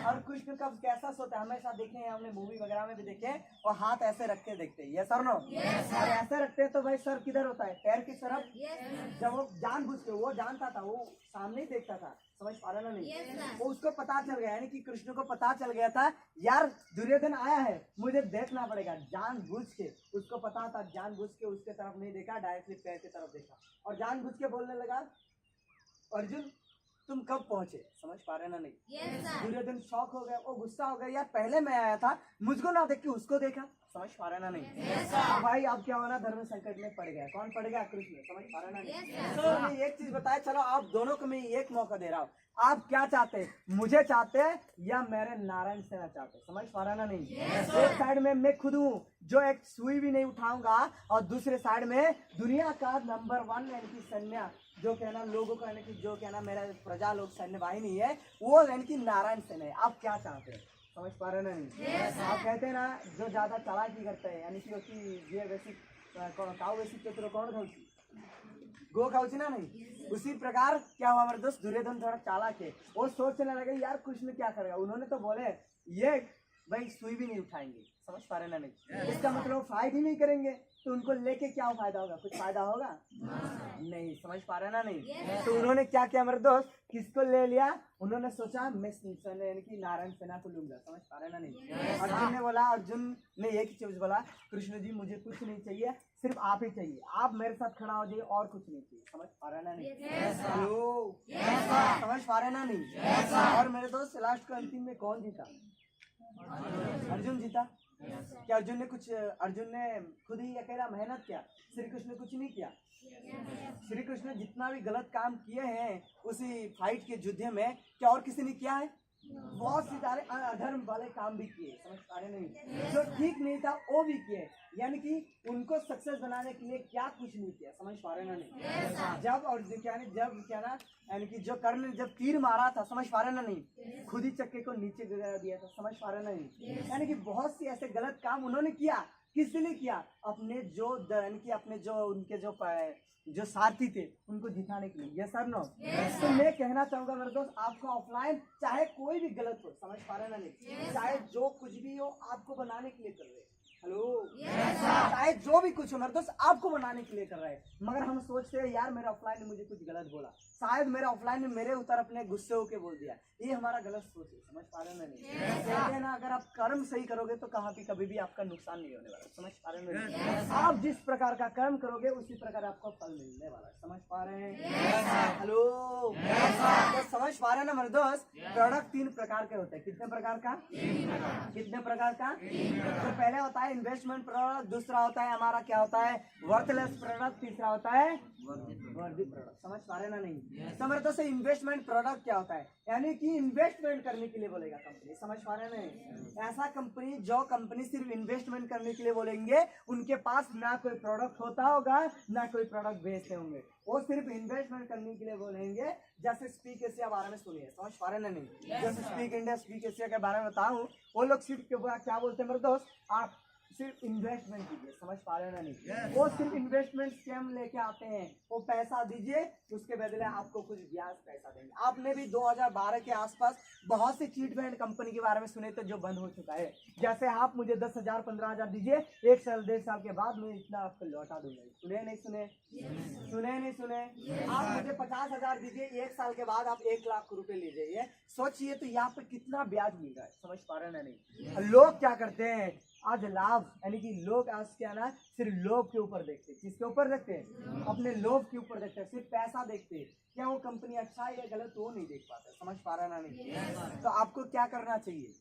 और कृष्ण कब कैसा सोता है हमेशा देखे हैं हमने, मूवी वगैरह में भी देखे, और हाथ ऐसे रख के देखते हैं, ये सर नो। और ऐसे रखते हैं तो भाई सर किधर होता है, पैर की तरफ। जब वो जानबूझ के, वो जानता था, वो सामने ही देखता था, समझ पा रहे ना नहीं, वो उसको पता चल गया, यानी कि कृष्ण को पता चल गया था यार दुर्योधन आया है, मुझे देखना पड़ेगा, जानबूझ के उसको पता था, जानबूझ के उसके तरफ नहीं देखा, डायरेक्टली पैर की तरफ देखा, और जानबूझ के बोलने लगा अर्जुन तुम कब पहुंचे, समझ पा रहे ना नहीं। दुर्योधन शॉक हो गया, वो गुस्सा हो गया, यार पहले मैं आया था, मुझको ना देख के उसको देखा, समझ पा रहे ना नहीं। भाई अब क्या होना, धर्म संकट में पड़ गया, कौन पड़ गया, कृष्ण, समझ पा रहे ना नहीं। तो मैं एक चीज बताया, चलो आप दोनों को मैं एक मौका दे रहा हूँ, आप क्या चाहते हैं, मुझे चाहते हैं या मेरे नारायण सेना चाहते, समझ पा रहे ना नहीं। एक साइड में मैं खुद हूँ जो एक सुई भी नहीं उठाऊंगा, और दूसरे साइड में दुनिया का नंबर 1 यानी कि सैन्य जो कहना लोगों का, यानी कि जो कहना मेरा प्रजा लोग सैन्य वाहिनी है, वो यानी कि नारायण सेना है। आप क्या चाहते हैं, समझ पा रहे ना नहीं। आप कहते हैं ना जो ज्यादा चालाकी करते हैं, यानी कि उसकी ये वैसी काऊ वैसी चतुर कौन खाऊची, गो खाऊची ना नहीं, उसी प्रकार क्या हुआ हमारे दोस्त दुर्योधन थोड़ा चालाक है, वो सोचने लगे यार कृष्ण क्या करेगा, उन्होंने तो बोले ये भाई सुई भी नहीं उठाएंगे, समझ पा रहे ना नहीं, इसका मतलब फाइट ही नहीं करेंगे, तो उनको लेके क्या फायदा होगा, कुछ फायदा होगा नहीं, समझ पा रहे ना नहीं। तो उन्होंने क्या किया मेरे दोस्त, किसको ले लिया, उन्होंने सोचा मैं यानी कि नारायण सेना को लूंगा, समझ पा रहे ना नहीं। अर्जुन ने बोला, अर्जुन ने एक चीज बोला, कृष्ण जी मुझे कुछ नहीं चाहिए, सिर्फ आप ही चाहिए, आप मेरे साथ खड़ा हो जाइए, और कुछ नहीं चाहिए, समझ पा रहे ना नहीं। हेलो, समझ पा रहे ना नहीं। और मेरे दोस्त लास्ट को अंतिम में कौन जीता, अर्जुन जीता। क्या अर्जुन ने खुद ही अकेला मेहनत किया, श्री कृष्ण ने कुछ नहीं किया। श्री कृष्ण ने जितना भी गलत काम किए हैं उसी फाइट के युद्ध में, क्या और किसी ने किया है, बहुत सी सारे अधर्म वाले काम भी किए, समझ पा रहे नहीं, जो ठीक नहीं था वो भी किए, यानी कि उनको सक्सेस बनाने के लिए क्या कुछ नहीं किया, समझ पा रहे ना नहीं। जब और जब क्या ना, यानी कि जो कर्ण ने जब तीर मारा था, समझ पा रहे ना नहीं, खुद ही चक्के को नीचे गिरा दिया था, समझ पा रहे नहीं। यानी कि बहुत सी ऐसे गलत काम उन्होंने किया, किस लिए किया, अपने जो यानी कि अपने जो उनके जो साथी थे उनको जिताने के लिए, ये सर नो। तो मैं कहना चाहूंगा मेरे दोस्त, आपको ऑफलाइन चाहे कोई भी गलत हो, समझ पा रहे ना नहीं, चाहे जो कुछ भी हो आपको बनाने के लिए कर रहे, हेलो, चाहे जो भी कुछ हो मेरे दोस्त आपको बनाने के लिए कर रहा है, मगर हम सोचते हैं यार मेरे ऑफलाइन ने मुझे कुछ गलत बोला, शायद मेरे ऑफलाइन ने मेरे उतर अपने गुस्से होके बोल दिया, ये हमारा गलत सोच है, समझ पा रहे ना नहीं। कहते हैं ना अगर आप कर्म सही करोगे तो कभी भी आपका नुकसान नहीं होने वाला, समझ पा रहे नहीं। आप जिस प्रकार का कर्म करोगे उसी प्रकार आपको फल मिलने वाला है, समझ पा रहे हैं, हेलो, तो समझ पा रहे हैं ना मेरे दोस्त। प्रोडक्ट 3 प्रकार के होते हैं, कितने प्रकार का, कितने प्रकार का, तो पहले होता है इन्वेस्टमेंट प्रोडक्ट, दूसरा होता है हमारा क्या होता है वर्थलेस प्रोडक्ट, तीसरा होता है वर्दी प्रोडक्ट, समझ पा रहे ना नहीं। तो मेरे दोस्त इन्वेस्टमेंट प्रोडक्ट क्या होता है, यानी कि इन्वेस्टमेंट करने के लिए बोलेगा कंपनी, समझ पा रहे नहीं, ऐसा कंपनी जो कंपनी सिर्फ इन्वेस्टमेंट करने के लिए बोलेंगे, उनके पास ना कोई प्रोडक्ट होता होगा ना कोई प्रोडक्ट बेचते होंगे, वो सिर्फ इन्वेस्टमेंट करने के लिए बोलेंगे। जैसे स्पीक एशिया बारे में सुनिए, समझ पा रहे नहीं, जैसे स्पीक इंडिया स्पीक एशिया के बारे में बताऊं, वो लोग सिर्फ क्या बोलते हैं मेरे दोस्त, आप सिर्फ इन्वेस्टमेंट कीजिए, समझ पा रहे ना नहीं, वो सिर्फ इन्वेस्टमेंट स्कैम लेके आते हैं, वो पैसा दीजिए उसके बदले आपको कुछ ब्याज पैसा देंगे। आपने भी 2012 के आसपास बहुत सी चीट फंड कंपनी के बारे में सुने थे जो बंद हो चुका है, जैसे आप मुझे 10,000 15,000 दीजिए, 1 साल 1.5 साल के बाद मैं इतना आपको लौटा दूंगा, सुने नहीं सुने, सुने नहीं सुने, आप मुझे 50,000 दीजिए, 1 साल के बाद आप 1 लाख रुपए ले जाइए, सोचिए तो यहाँ पे कितना ब्याज मिल रहा है, समझ पा रहे ना नहीं। लोग क्या करते हैं आज लाभ, यानी कि लोग आज क्या ना सिर्फ लोभ के ऊपर देखते हैं, किसके ऊपर देखते हैं, अपने लोभ के ऊपर देखते हैं, सिर्फ पैसा देखते हैं, क्या वो कंपनी अच्छा है या गलत वो नहीं देख पाते, समझ पा रहा ना नहीं। तो आपको क्या करना चाहिए,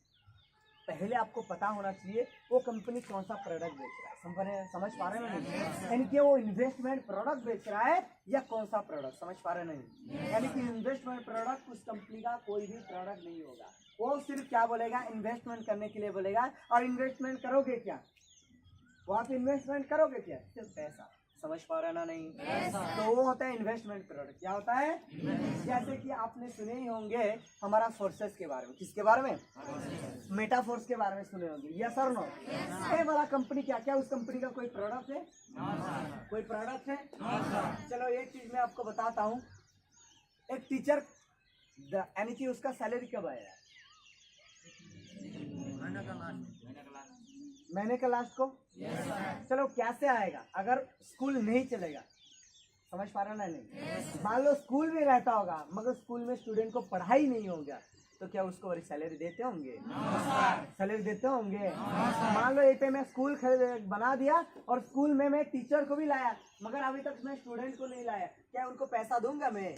पहले आपको पता होना चाहिए वो कंपनी कौन सा प्रोडक्ट बेच रहा है। समझ पा रहे हैं नहीं? यानी कि वो इन्वेस्टमेंट प्रोडक्ट बेच रहा है या कौन सा प्रोडक्ट, समझ पा रहे नहीं? यानी कि इन्वेस्टमेंट प्रोडक्ट उस कंपनी का कोई भी प्रोडक्ट नहीं होगा, वो सिर्फ क्या बोलेगा, इन्वेस्टमेंट करने के लिए बोलेगा। और इन्वेस्टमेंट करोगे क्या, वो आप इन्वेस्टमेंट करोगे क्या, सिर्फ पैसा। समझ पा रहे ना नहीं? तो वो होता है इन्वेस्टमेंट प्रोडक्ट। क्या होता है? जैसे कि आपने सुने ही होंगे हमारा फोर्सेस के बारे में। किसके बारे में? मेटाफोर्स के बारे में सुने होंगे। यस और नो? ये वाला कंपनी क्या उस कंपनी का कोई प्रोडक्ट है? कोई प्रोडक्ट है? चलो एक चीज मैं आपको बताता हूँ। एक टीचर यानी कि उसका सैलरी कब आएगा? महीने का लास्ट को। चलो कैसे आएगा अगर स्कूल नहीं चलेगा? समझ पा रहे ना नहीं? मान लो स्कूल में रहता होगा मगर स्कूल में स्टूडेंट को पढ़ाई नहीं होगा तो क्या उसको सैलरी देते होंगे? सैलरी देते होंगे। मान लो एक पे मैं स्कूल बना दिया और स्कूल में मैं टीचर को भी लाया मगर अभी तक मैं स्टूडेंट को नहीं लाया, क्या उनको पैसा दूंगा मैं?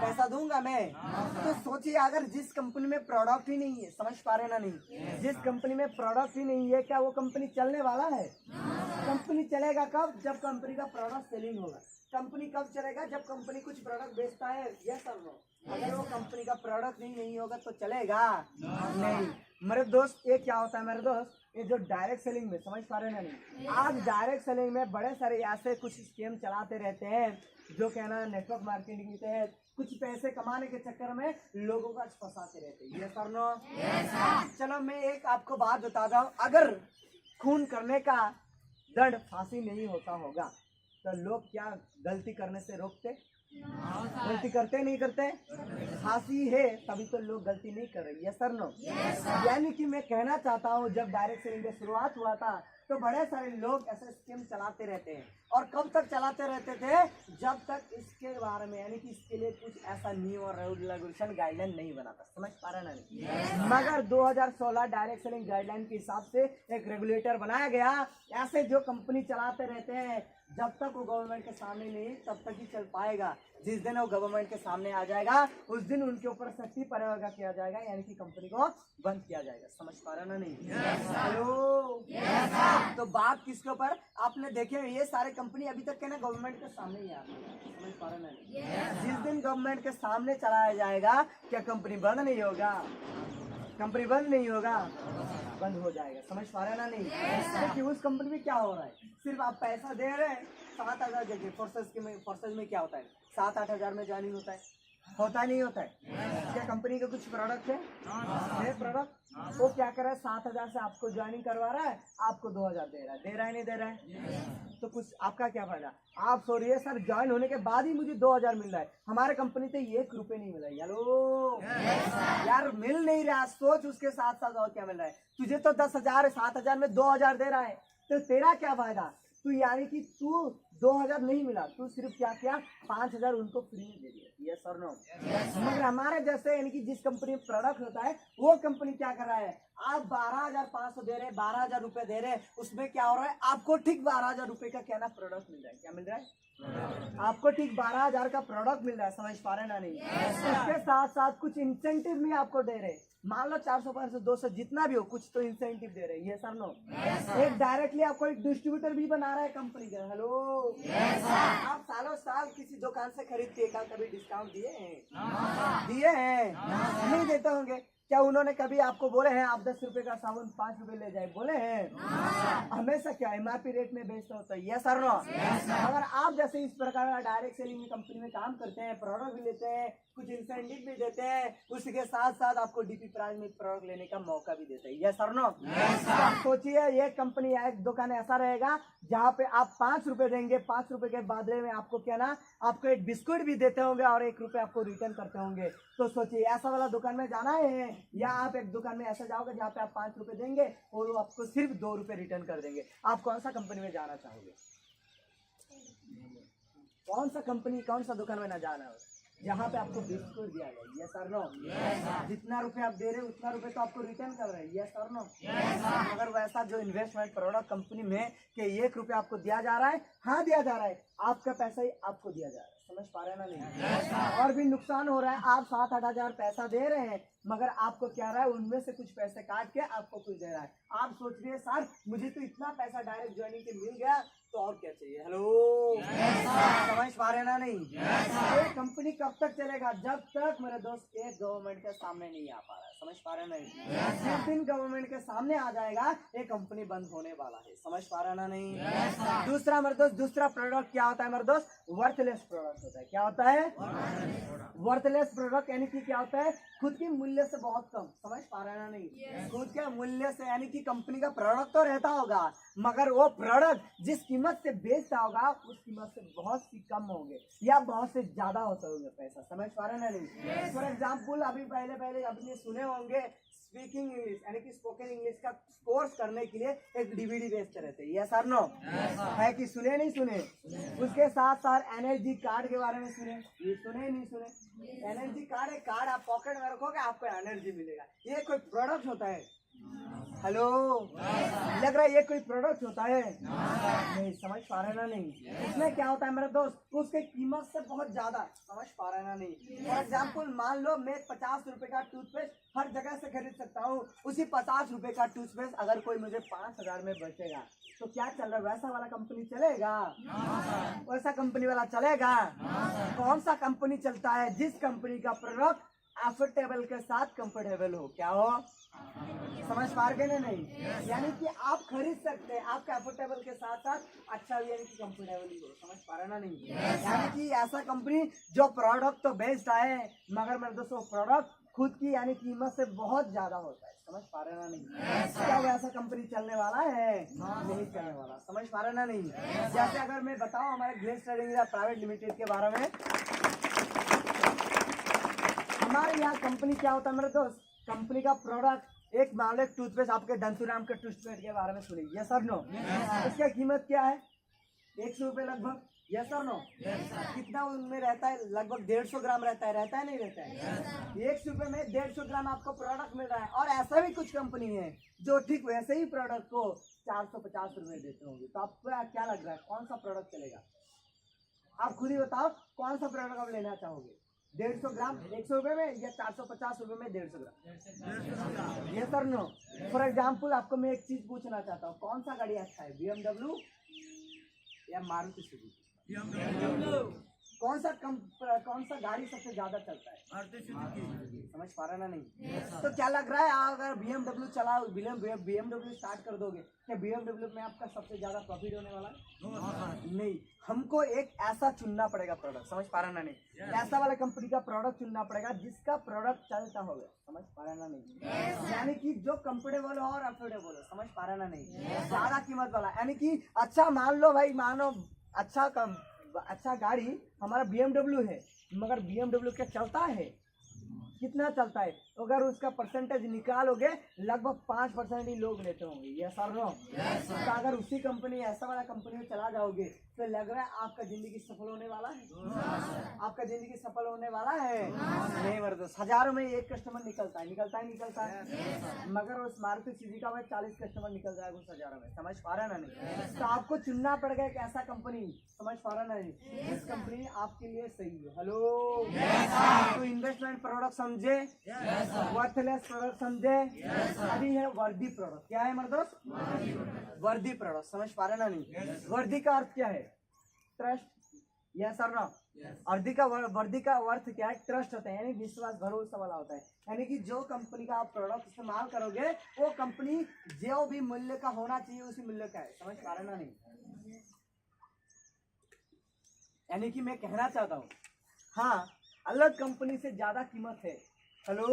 पैसा दूंगा मैं? तो सोचिए अगर जिस कंपनी में प्रोडक्ट ही नहीं है, समझ पा रहे ना नहीं? जिस कंपनी में प्रोडक्ट ही नहीं है क्या वो कंपनी चलने वाला है? कंपनी चलेगा कब? जब कंपनी का प्रोडक्ट सेलिंग होगा। कंपनी कब चलेगा? जब कंपनी कुछ प्रोडक्ट बेचता है। यस और नो? अगर वो कंपनी का प्रोडक्ट ही नहीं होगा तो चलेगा नहीं। मेरे दोस्त ये क्या होता है मेरे दोस्त, ये जो डायरेक्ट सेलिंग में, समझ पा रहे हैं नहीं? आज डायरेक्ट सेलिंग में बड़े सारे ऐसे कुछ स्कीम चलाते रहते हैं जो कहना नेटवर्क मार्केटिंग के तहत कुछ पैसे कमाने के चक्कर में लोगों को फंसाते रहते हैं। यस और नो? चलो मैं एक आपको बात बताता हूँ, अगर खून करने का दंड फांसी नहीं होता होगा तो लोग क्या गलती करने से रोकते? गलती करते नहीं करते? फांसी है तभी तो लोग गलती नहीं कर रहे। यस और नो? यानी कि मैं कहना चाहता हूँ जब डायरेक्ट सेलिंग की शुरुआत हुआ था तो बड़े सारे लोग ऐसे स्कीम चलाते रहते हैं। और कब तक चलाते रहते थे? जब तक इसके बारे में यानी कि इसके लिए कुछ ऐसा नियम और रेगुलेशन गाइडलाइन नहीं बनाता। समझ पा रहे ना नहीं? मगर 2016 डायरेक्ट सेलिंग गाइडलाइन के हिसाब से एक रेगुलेटर बनाया गया। ऐसे जो कंपनी चलाते रहते हैं जब तक वो गवर्नमेंट के सामने नहीं तब तक ही चल पाएगा। जिस दिन वो गवर्नमेंट के सामने आ जाएगा उस दिन उनके ऊपर सख्ती प्रयोग किया जाएगा, यानी कि कंपनी को बंद किया जाएगा। समझ पा रहे ना नहीं? हेलो? तो बात किसके ऊपर? आपने देखे ये सारे कंपनी अभी तक के ना गवर्नमेंट के सामने ही आ रही है। समझ पा रहे ना नहीं? जिस दिन गवर्नमेंट के सामने चलाया जाएगा क्या कंपनी बंद नहीं होगा? कंपनी बंद नहीं होगा, बंद हो जाएगा। समझ पा रहे ना नहीं? देखिए उस कंपनी में क्या हो रहा है, सिर्फ आप पैसा दे रहे हैं 7,000 जगह। फोर्सेस में क्या होता है 7-8 हजार में ज्वाइनिंग होता है, होता नहीं होता है? क्या कंपनी का कुछ प्रोडक्ट है प्रोडक्ट? वो क्या कर रहा है 7,000 से आपको ज्वाइनिंग करवा रहा है, आपको 2,000 दे रहा है। दे रहा है नहीं दे रहा है? तो कुछ आपका क्या फायदा? आप सोचिए सर ज्वाइन होने के बाद ही मुझे 2,000 मिल रहा है, हमारे कंपनी से 1 रुपए नहीं मिल रहा है। हेलो यार, मिल नहीं रहा, सोच उसके साथ साथ और क्या मिल रहा है। तुझे तो 10,000 7,000 में 2,000 दे रहा है तो तेरा क्या फायदा? तू यानी कि तू 2,000 नहीं मिला, तू सिर्फ क्या 5,000 उनको फ्री में दे दिया। यस और नो? मगर हमारे जैसे यानी कि जिस कंपनी में प्रोडक्ट होता है वो कंपनी क्या कर रहा है, आप 12,500 दे रहे हैं, 12,000 रुपए दे रहे हैं, उसमें क्या हो रहा है आपको ठीक 12,000 रुपए का क्या ना प्रोडक्ट मिल रहा है। क्या मिल रहा है? आपको ठीक 12,000 का प्रोडक्ट मिल रहा है। समझ पा रहे ना नहीं? उसके साथ साथ कुछ इंसेंटिव भी आपको दे रहे हैं। मान लो 400 500 200 जितना भी हो कुछ तो इंसेंटिव दे रहे हैं। ये सर नो? एक डायरेक्टली आपको एक डिस्ट्रीब्यूटर भी बना रहा है कंपनी का। हेलो? आप सालों साल किसी दुकान से खरीदते हैं, कभी डिस्काउंट दिए हैं? दिए हैं? नहीं देते होंगे। क्या उन्होंने कभी आपको बोले हैं आप 10 रुपए का साबुन 5 रुपए ले जाए? बोले हैं? हमेशा क्या एमआरपी रेट में बेचता होता है। ये सर नो? अगर आप जैसे इस प्रकार का डायरेक्ट सेलिंग कंपनी में काम करते हैं, प्रोडक्ट भी लेते हैं, कुछ इंसेंटिव भी देते हैं, उसके साथ साथ आपको डीपी प्राइस में प्रोडक्ट लेने का मौका भी देते हैं। ये सर नो? सोचिए ये कंपनी एक दुकान ऐसा रहेगा जहाँ पे आप 5 रुपए देंगे, 5 रुपए के बदले में आपको क्या ना आपको एक बिस्कुट भी देते होंगे और 1 रुपए आपको रिटर्न करते होंगे। तो सोचिए ऐसा वाला दुकान में जाना है या आप एक दुकान में ऐसा जाओगे जहाँ पे आप 5 रुपए देंगे और वो आपको सिर्फ 2 रुपए रिटर्न कर देंगे। आप कौन सा कंपनी में जाना चाहोगे? कौन सा कंपनी कौन सा दुकान में ना जाना हो जहाँ पे आपको बिस्कुट दिया जाए? यस और नो? जितना रुपए आप दे रहे हैं उतना रुपए तो आपको रिटर्न कर रहे हैं। यस और नो? अगर वैसा जो इन्वेस्टमेंट प्रोडक्ट कंपनी में कि 1 रुपया आपको दिया जा रहा है, हाँ दिया जा रहा है, आपका पैसा ही आपको दिया जा रहा है। समझ पा रहे हैं ना नहीं? और भी नुकसान हो रहा है, आप 7-8 हजार पैसा दे रहे हैं मगर आपको क्या रहा है, उनमें से कुछ पैसे काट के आपको कुछ दे रहा है। आप सोच रहे हैं सर मुझे तो इतना पैसा डायरेक्ट ज्वाइनिंग के मिल गया तो और क्या चाहिए। हेलो समझ पा रहे हैं ना नहीं? ये कंपनी कब तक चलेगा, जब तक मेरे दोस्त एक गवर्नमेंट के सामने नहीं आ पा रहा है। समझ पा रहे हैं नहीं? जिस दिन गवर्नमेंट के सामने आ जाएगा ये कंपनी बंद होने वाला है। समझ पा रहे हैं ना नहीं? दूसरा मेरे दोस्त, दूसरा प्रोडक्ट क्या होता है मेरे दोस्त, वर्थलेस प्रोडक्ट होता है। क्या होता है? वर्थलेस प्रोडक्ट यानी कि क्या होता है, खुद की मूल्य से बहुत कम। समझ पा रहे हैं ना नहीं? खुद के मूल्य से यानी कि कंपनी का प्रोडक्ट तो रहता होगा मगर वो प्रोडक्ट जिस कीमत से बेचता होगा उस कीमत से बहुत सी कम होंगे या बहुत से ज्यादा होते होंगे पैसा। समझ पा रहे हैं ना नहीं? फॉर एग्जाम्पल अभी पहले आपने सुने होंगे स्पीकिंग इंग्लिश यानी कि स्पोकन इंग्लिश का कोर्स करने के लिए एक डीवीडी बेचते रहते हैं। यस और नो? है कि सुने नहीं सुने? उसके साथ साथ एनर्जी कार्ड के बारे में सुने, ये सुने नहीं सुने? एनर्जी कार्ड एक कार्ड आप पॉकेट में रखोगे आपको एनर्जी मिलेगा। ये कोई प्रोडक्ट होता है? हेलो लग रहा है ये कोई प्रोडक्ट होता है? नहीं। समझ पा रहे हैं ना नहीं? इसमें क्या होता है मेरे दोस्त, उसके कीमत से बहुत ज्यादा। समझ पा रहे हैं ना नहीं? फॉर एग्जाम्पल मान लो मैं 50 रुपए का टूथपेस्ट हर जगह से खरीद सकता हूँ, उसी 50 रुपए का टूथपेस्ट अगर कोई मुझे 5000 में बेचेगा तो क्या चल रहा है, वैसा वाला कंपनी चलेगा? वैसा कंपनी वाला चलेगा? कौन सा कंपनी चलता है? जिस कंपनी का प्रोडक्ट अफोर्डेबल के साथ कंफर्टेबल हो। क्या हो? समझ पा रहे हैं नहीं? यानी कि आप खरीद सकते हैं, आपके अफोर्डेबल के साथ साथ अच्छा भी यानी कि कंफर्टेबल ही हो। समझ पा रहे ना नहीं? यानी कि ऐसा कंपनी जो प्रोडक्ट तो बेचता है मगर मेरे दोस्तों प्रोडक्ट खुद की यानी कीमत से बहुत ज्यादा होता है। समझ पा रहे ना नहीं? क्या वो ऐसा कंपनी चलने वाला है? नहीं चलने वाला। समझ पा रहे ना नहीं? जैसे अगर मैं बताऊं हमारे ग्लेस ट्रेडिंग प्राइवेट लिमिटेड के बारे में, हमारे यहाँ कंपनी क्या होता है मेरे दोस्त, कंपनी का प्रोडक्ट एक मान लो टूथपेस्ट, आपके दंसुराम के टूथपेस्ट के बारे में सुनिए। यस और नो? इसका कीमत क्या है? 100 रुपए लगभग। यस और नो? कितना उनमें रहता है? लगभग 150 ग्राम रहता है। रहता है नहीं रहता है? 100 रुपए में 150 ग्राम आपको प्रोडक्ट मिल रहा है। और ऐसा भी कुछ कंपनी है जो ठीक वैसे ही प्रोडक्ट को 450 रुपए देते होंगे। तो आपको क्या लग रहा है कौन सा प्रोडक्ट चलेगा? आप खुद ही बताओ कौन सा प्रोडक्ट आप लेना चाहोगे? 150 ग्राम 100 रुपए में या 450 रुपए में 150 ग्राम? ये सर नो? फॉर एग्जाम्पल आपको मैं एक चीज पूछना चाहता हूँ, कौन सा गाड़ी अच्छा है, BMW या मारुति सुजुकी? कौन सा गाड़ी सबसे ज्यादा चलता है? मारुति सुजुकी। समझ पा रहे ना नहीं? तो क्या लग रहा है अगर BMW चलाओ, BMW स्टार्ट कर दोगे, क्या BMW में आपका सबसे ज्यादा प्रॉफिट होने वाला है? नहीं। हमको एक ऐसा चुनना पड़ेगा प्रोडक्ट। समझ पा रहे ना नहीं? ऐसा वाला कंपनी का प्रोडक्ट चुनना पड़ेगा जिसका प्रोडक्ट चलता होगा। समझ पा रहे ना नहीं? यानी कि जो कंफर्टेबल हो और अफोर्डेबल हो। समझ पा रहे ना नहीं? ज्यादा कीमत वाला यानी कि अच्छा मान लो भाई, मानो अच्छा गाड़ी हमारा BMW है मगर BMW क्या चलता है? कितना चलता है? अगर उसका परसेंटेज निकालोगे लगभग 5% ही लोग लेते होंगे। यस और नो? तो अगर उसी कंपनी ऐसा वाला कंपनी में चला जाओगे तो लग रहा है आपका जिंदगी सफल होने वाला है? आपका जिंदगी सफल होने वाला है? नहीं मेरे दोस्त, हजारों में एक कस्टमर निकलता है मगर उस मारुति सुजुकी का 40 कस्टमर निकल जाएगा उस हजारों में। समझ पा रहे ना नहीं? तो आपको चुनना पड़ेगा एक ऐसा कंपनी। समझ पा रहे ना नहीं? जिस कंपनी आपके लिए सही है। हेलो तो इन्वेस्टमेंट प्रोडक्ट समझे, वर्थलेस प्रोडक्ट समझे, अभी है वर्दी प्रोडक्ट। क्या है मेरे दोस्त? वर्दी प्रोडक्ट। समझ पा रहे ना नहीं? वर्दी का अर्थ क्या है? ट्रस्ट। यस और नो? वर्दी का अर्थ क्या है? ट्रस्ट होता है यानी विश्वास, भरोसा वाला होता है। यानी कि जो कंपनी का आप प्रोडक्ट इस्तेमाल करोगे वो कंपनी जो भी मूल्य का होना चाहिए उसी मूल्य का है। समझ पा रहे ना नहीं? यानी कि मैं कहना चाहता हूँ हाँ अलग कंपनी से ज्यादा कीमत है। हेलो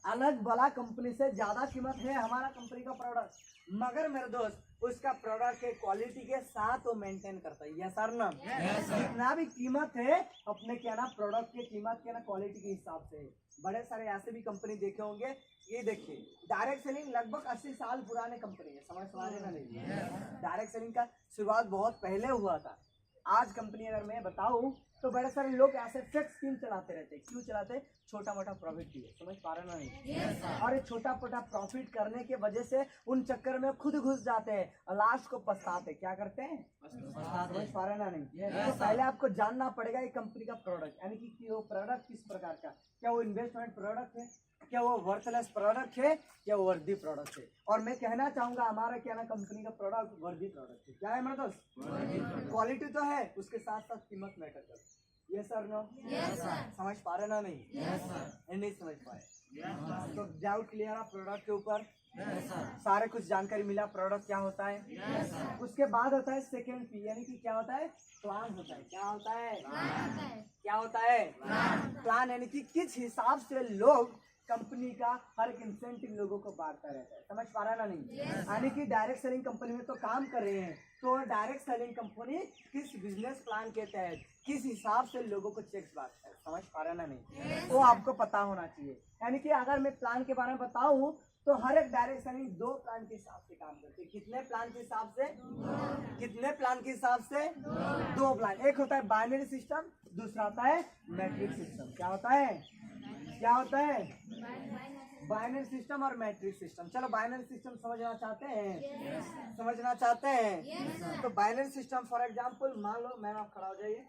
अलग वाला कंपनी से ज्यादा कीमत है हमारा कंपनी का प्रोडक्ट, मगर मेरे दोस्त उसका प्रोडक्ट के क्वालिटी के साथ वो मेंटेन करता है। यस सर ना? जितना भी कीमत है अपने क्या ना प्रोडक्ट के कीमत के ना क्वालिटी के हिसाब से है। बड़े सारे ऐसे भी कंपनी देखे होंगे, ये देखिए डायरेक्ट सेलिंग लगभग 80 साल पुराने कंपनी है। समझ ना नहीं? डायरेक्ट सेलिंग का शुरुआत बहुत पहले हुआ था। आज कंपनी अगर मैं बताऊं तो बड़े सारे लोग ऐसे फिक्स स्कीम चलाते रहते हैं। क्यों चलाते हैं? छोटा मोटा प्रॉफिट के लिए। समझ पा रहे ना नहीं? और ये छोटा मोटा प्रॉफिट करने के वजह से उन चक्कर में खुद घुस जाते हैं और लास्ट को पछताते। क्या करते हैं? समझ पा रहे ना नहीं? तो पहले आपको जानना पड़ेगा ये कंपनी का प्रोडक्ट, यानी कि वो प्रोडक्ट किस प्रकार का, क्या वो इन्वेस्टमेंट प्रोडक्ट है, क्या वो वर्थलेस प्रोडक्ट है, क्या वो वर्दी प्रोडक्ट है। और मैं कहना चाहूंगा हमारा क्या ना कंपनी का प्रोडक्ट वर्दी प्रोडक्ट है। क्या है मेरे दोस्त? क्वालिटी तो है, उसके साथ साथ कीमत मैटर करती है। ये सर नो? समझ पा रहे ना नहीं? नहीं समझ पाए तो डाउट क्लियर है प्रोडक्ट के ऊपर? सारे कुछ जानकारी मिला प्रोडक्ट क्या होता है। उसके बाद होता है सेकेंड पी, यानी कि क्या होता है? प्लान होता है। क्या होता है? क्या होता है? प्लान, यानी कि किस हिसाब से लोग कंपनी का हर एक इंसेंटिव लोगों को बांटता रहता है। समझ पा रहा ना नहीं? यानी कि डायरेक्ट सेलिंग कंपनी में तो काम कर रहे हैं, तो डायरेक्ट सेलिंग कंपनी किस बिजनेस प्लान के तहत किस हिसाब से लोगों को चेक्स बांटता है। समझ पा रहा ना नहीं? वो आपको पता होना चाहिए। यानी कि अगर मैं प्लान के बारे में बताऊं तो हर एक डायरेक्ट सेलिंग 2 प्लान के हिसाब से काम करते हैं। कितने प्लान के हिसाब से? कितने प्लान के हिसाब से? 2 प्लान। एक होता है बाइनरी सिस्टम, दूसरा होता है मैट्रिक्स सिस्टम। क्या होता है? क्या होता है? बाइनरी सिस्टम और मैट्रिक्स सिस्टम। चलो बाइनरी सिस्टम समझना चाहते हैं? समझना चाहते हैं? तो बाइनरी सिस्टम फॉर एग्जांपल मान लो, मैम आप खड़ा हो जाइए,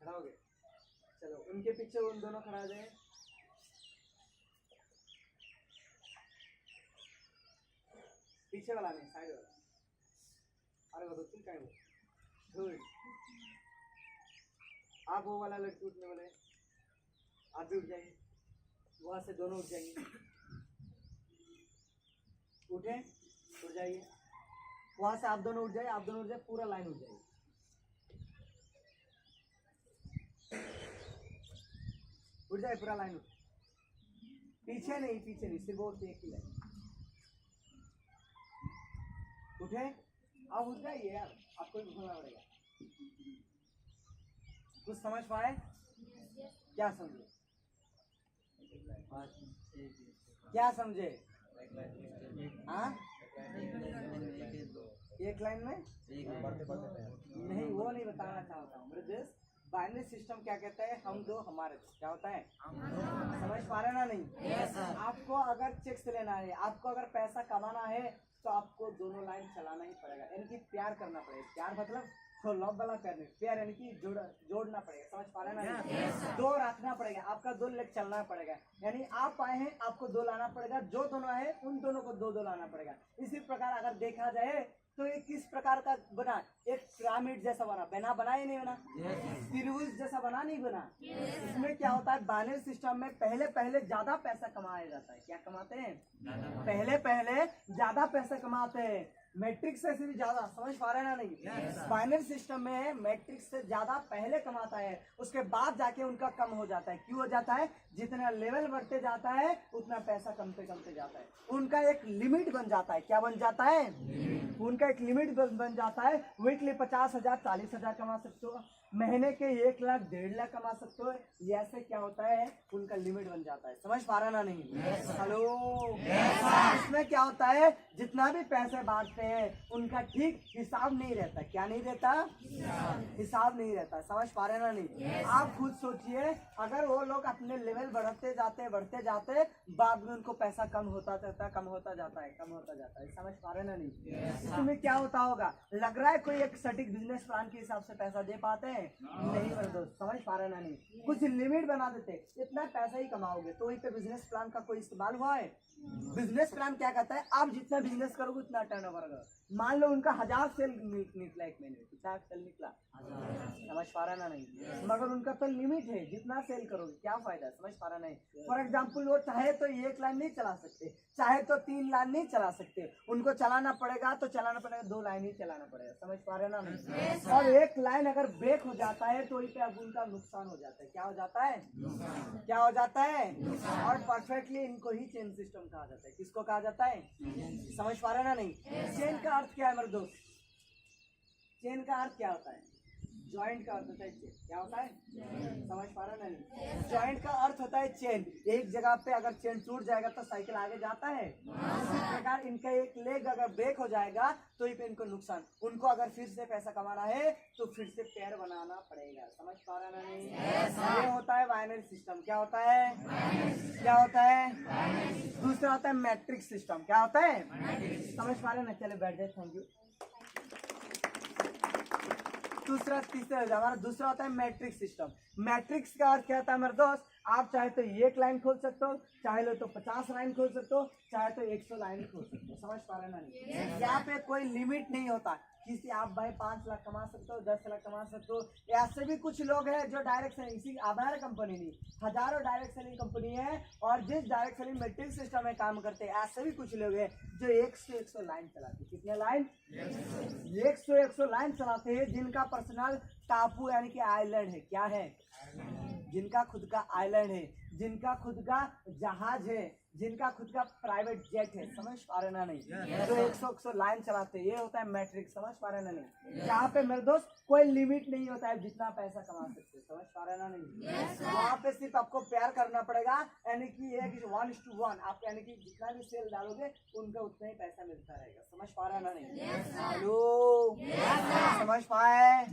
खड़ा हो गए। चलो उनके पीछे उन दोनों खड़ा हो जाए। पीछे वाला नहीं, साइड वाला। अरे वो तुम कहीं हो? गुड। आप वो वाला लड़की उठने वाले, आप भी उठ जाइए, वहां से दोनों उठ जाइए। उठे, उठ जाइए, वहां से आप दोनों उठ जाइए, आप दोनों उठ जाइए, पूरा लाइन उठ जाइए। उठ जाए पूरा लाइन उठ। पीछे नहीं, पीछे नहीं, सिर्फ वो एक ही लाइन। उठे, आप उठ जाइए यार, आपको भी उठना पड़ेगा। कुछ समझ पाए? क्या समझे? क्या समझे? हाँ, एक लाइन में नहीं, वो नहीं बताना चाहता हूँ। मेरे देश बाइनरी सिस्टम क्या कहता है? हम दो हमारे दो। क्या होता है? समझ पा रहे ना नहीं? आपको अगर चेक्स लेना है, आपको अगर पैसा कमाना है, तो आपको दोनों लाइन चलाना ही पड़ेगा, यानी कि प्यार करना पड़ेगा। प्यार मतलब तो लव वाला प्यार, यानी कि जोड़ना पड़ेगा। समझ पा रहे ना? दो रखना पड़ेगा, आपका 2 लेग चलना पड़ेगा। यानी आप आए हैं, आपको 2 लाना पड़ेगा, जो दोनों आए उन दोनों को 2 लाना पड़ेगा। इसी प्रकार अगर देखा जाए तो ये किस प्रकार का बना? एक पिरामिड जैसा बना बना ही नहीं बना, त्रिभुज जैसा बना नहीं बना। इसमें क्या होता है? बाइनरी सिस्टम में पहले पहले ज्यादा पैसा कमाया जाता है। क्या कमाते हैं? पहले पहले ज्यादा पैसा कमाते हैं, मैट्रिक्स से भी ज्यादा। समझ पा रहे ना नहीं? बाइनरी सिस्टम में मैट्रिक्स से ज्यादा पहले कमाता है, उसके बाद जाके उनका कम हो जाता है। क्यों हो जाता है? जितना लेवल बढ़ते जाता है उतना पैसा कमते कमते जाता है। उनका एक लिमिट बन जाता है। क्या बन जाता है? उनका एक लिमिट बन जाता है। वीकली 50,000 40,000 कमा सकते हो, महीने के 1 लाख 1.5 लाख कमा सकते हो। ऐसे क्या होता है? उनका लिमिट बन जाता है। समझ पा रहा ना नहीं? हेलो, इसमें क्या होता है? जितना भी पैसे बांटते हैं उनका ठीक हिसाब नहीं रहता। क्या नहीं रहता? हिसाब नहीं रहता। समझ पा रहे ना नहीं? आप खुद सोचिए, अगर वो लोग अपने लेवल बढ़ते जाते बाद में उनको पैसा कम होता जाता है, कम होता जाता है। समझ पा रहे ना नहीं? इसमें क्या होता होगा? लग रहा है कोई एक सटीक बिजनेस प्लान के हिसाब से पैसा दे पाते हैं? नहीं मेरे दोस्त, समझ पा रहे ना नहीं? कुछ लिमिट बना देते, इतना पैसा ही कमाओगे, तो वहीं पे बिजनेस प्लान का कोई इस्तेमाल हुआ है? बिजनेस प्लान क्या कहता है? आप जितना बिजनेस करोगे उतना टर्नओवर होगा। मान लो उनका 1000 सेल निकला एक महीने में, कितना सेल निकला? समझ पा रहा ना नहीं? मगर उनका तो लिमिट है, जितना सेल करोगे क्या फायदा? समझ पा रहा नहीं? फॉर एग्जाम्पल वो चाहे तो 1 लाइन नहीं चला सकते, चाहे तो 3 लाइन नहीं चला सकते। उनको चलाना पड़ेगा तो चलाना पड़ेगा, 2 लाइन ही चलाना पड़ेगा। समझ पा रहे ना नहीं? और एक लाइन अगर ब्रेक हो जाता है तो वहीं पे अब उनका नुकसान हो जाता है। क्या हो जाता है? क्या हो जाता है? और परफेक्टली इनको ही चेन सिस्टम कहा जाता है। किसको कहा जाता है? समझ पा रहे ना नहीं? चेन का अर्थ क्या है मेरे दोस्त? चेन का अर्थ क्या होता है? ज्वाइंट का अर्थ होता है चेन। क्या होता है? समझ पा रहे नहीं? ज्वाइंट का अर्थ होता है चेन, एक जगह पे अगर चेन टूट जाएगा तो साइकिल आगे जाता है। इसी प्रकार इनका एक लेग अगर ब्रेक हो जाएगा तो इनको नुकसान। उनको अगर फिर से पैसा कमाना है तो फिर से पैर बनाना पड़ेगा। समझ पा रहे ना नहीं? ये होता है बाइनरी सिस्टम। क्या होता है? क्या होता है? दूसरा होता है मैट्रिक्स सिस्टम। क्या होता है? समझ पा रहे ना? चले बैठ जाए, थैंक यू। तीसरा हमारा दूसरा होता है मैट्रिक्स सिस्टम। मैट्रिक्स का अर्थ क्या होता है मेरे दोस्त? आप चाहे तो एक लाइन खोल सकते हो, चाहे लो तो 50 लाइन खोल सकते हो, चाहे तो 100 लाइन खोल सकते हो। समझ पा रहे ना नहीं? यहाँ पे कोई लिमिट नहीं होता किसी। आप भाई 5 लाख कमा सकते हो, 10 लाख कमा सकते हो। ऐसे भी कुछ लोग हैं जो डायरेक्ट सेलिंग, इसी हमारे कंपनी नहीं, हजारों डायरेक्ट सेलिंग कंपनी है और जिस डायरेक्ट सेलिंग मैट्रिक्स सिस्टम में काम करते हैं, ऐसे भी कुछ लोग हैं जो 100 लाइन चलाते हैं। कितने लाइन? 100 लाइन चलाते हैं, जिनका पर्सनल टापू यानी कि आइलैंड है। क्या है? जिनका खुद का आइलैंड है, जिनका खुद का जहाज है, जिनका खुद का प्राइवेट जेट है। समझ पा रहे ना नहीं? जो 100 लाइन चलाते हैं, ये होता है मैट्रिक्स। समझ पा रहे ना नहीं? यहाँ पे मेरे दोस्त कोई लिमिट नहीं होता है जितना पैसा कमा सकते। समझ पा रहे ना नहीं? वहाँ पे सिर्फ आपको प्यार करना पड़ेगा, यानी कि 1:1 आप यानी कि जितना भी सेल डालोगे उनका उतना ही पैसा मिलता रहेगा। समझ पा रहे ना नहीं? हेलो, समझ पाए?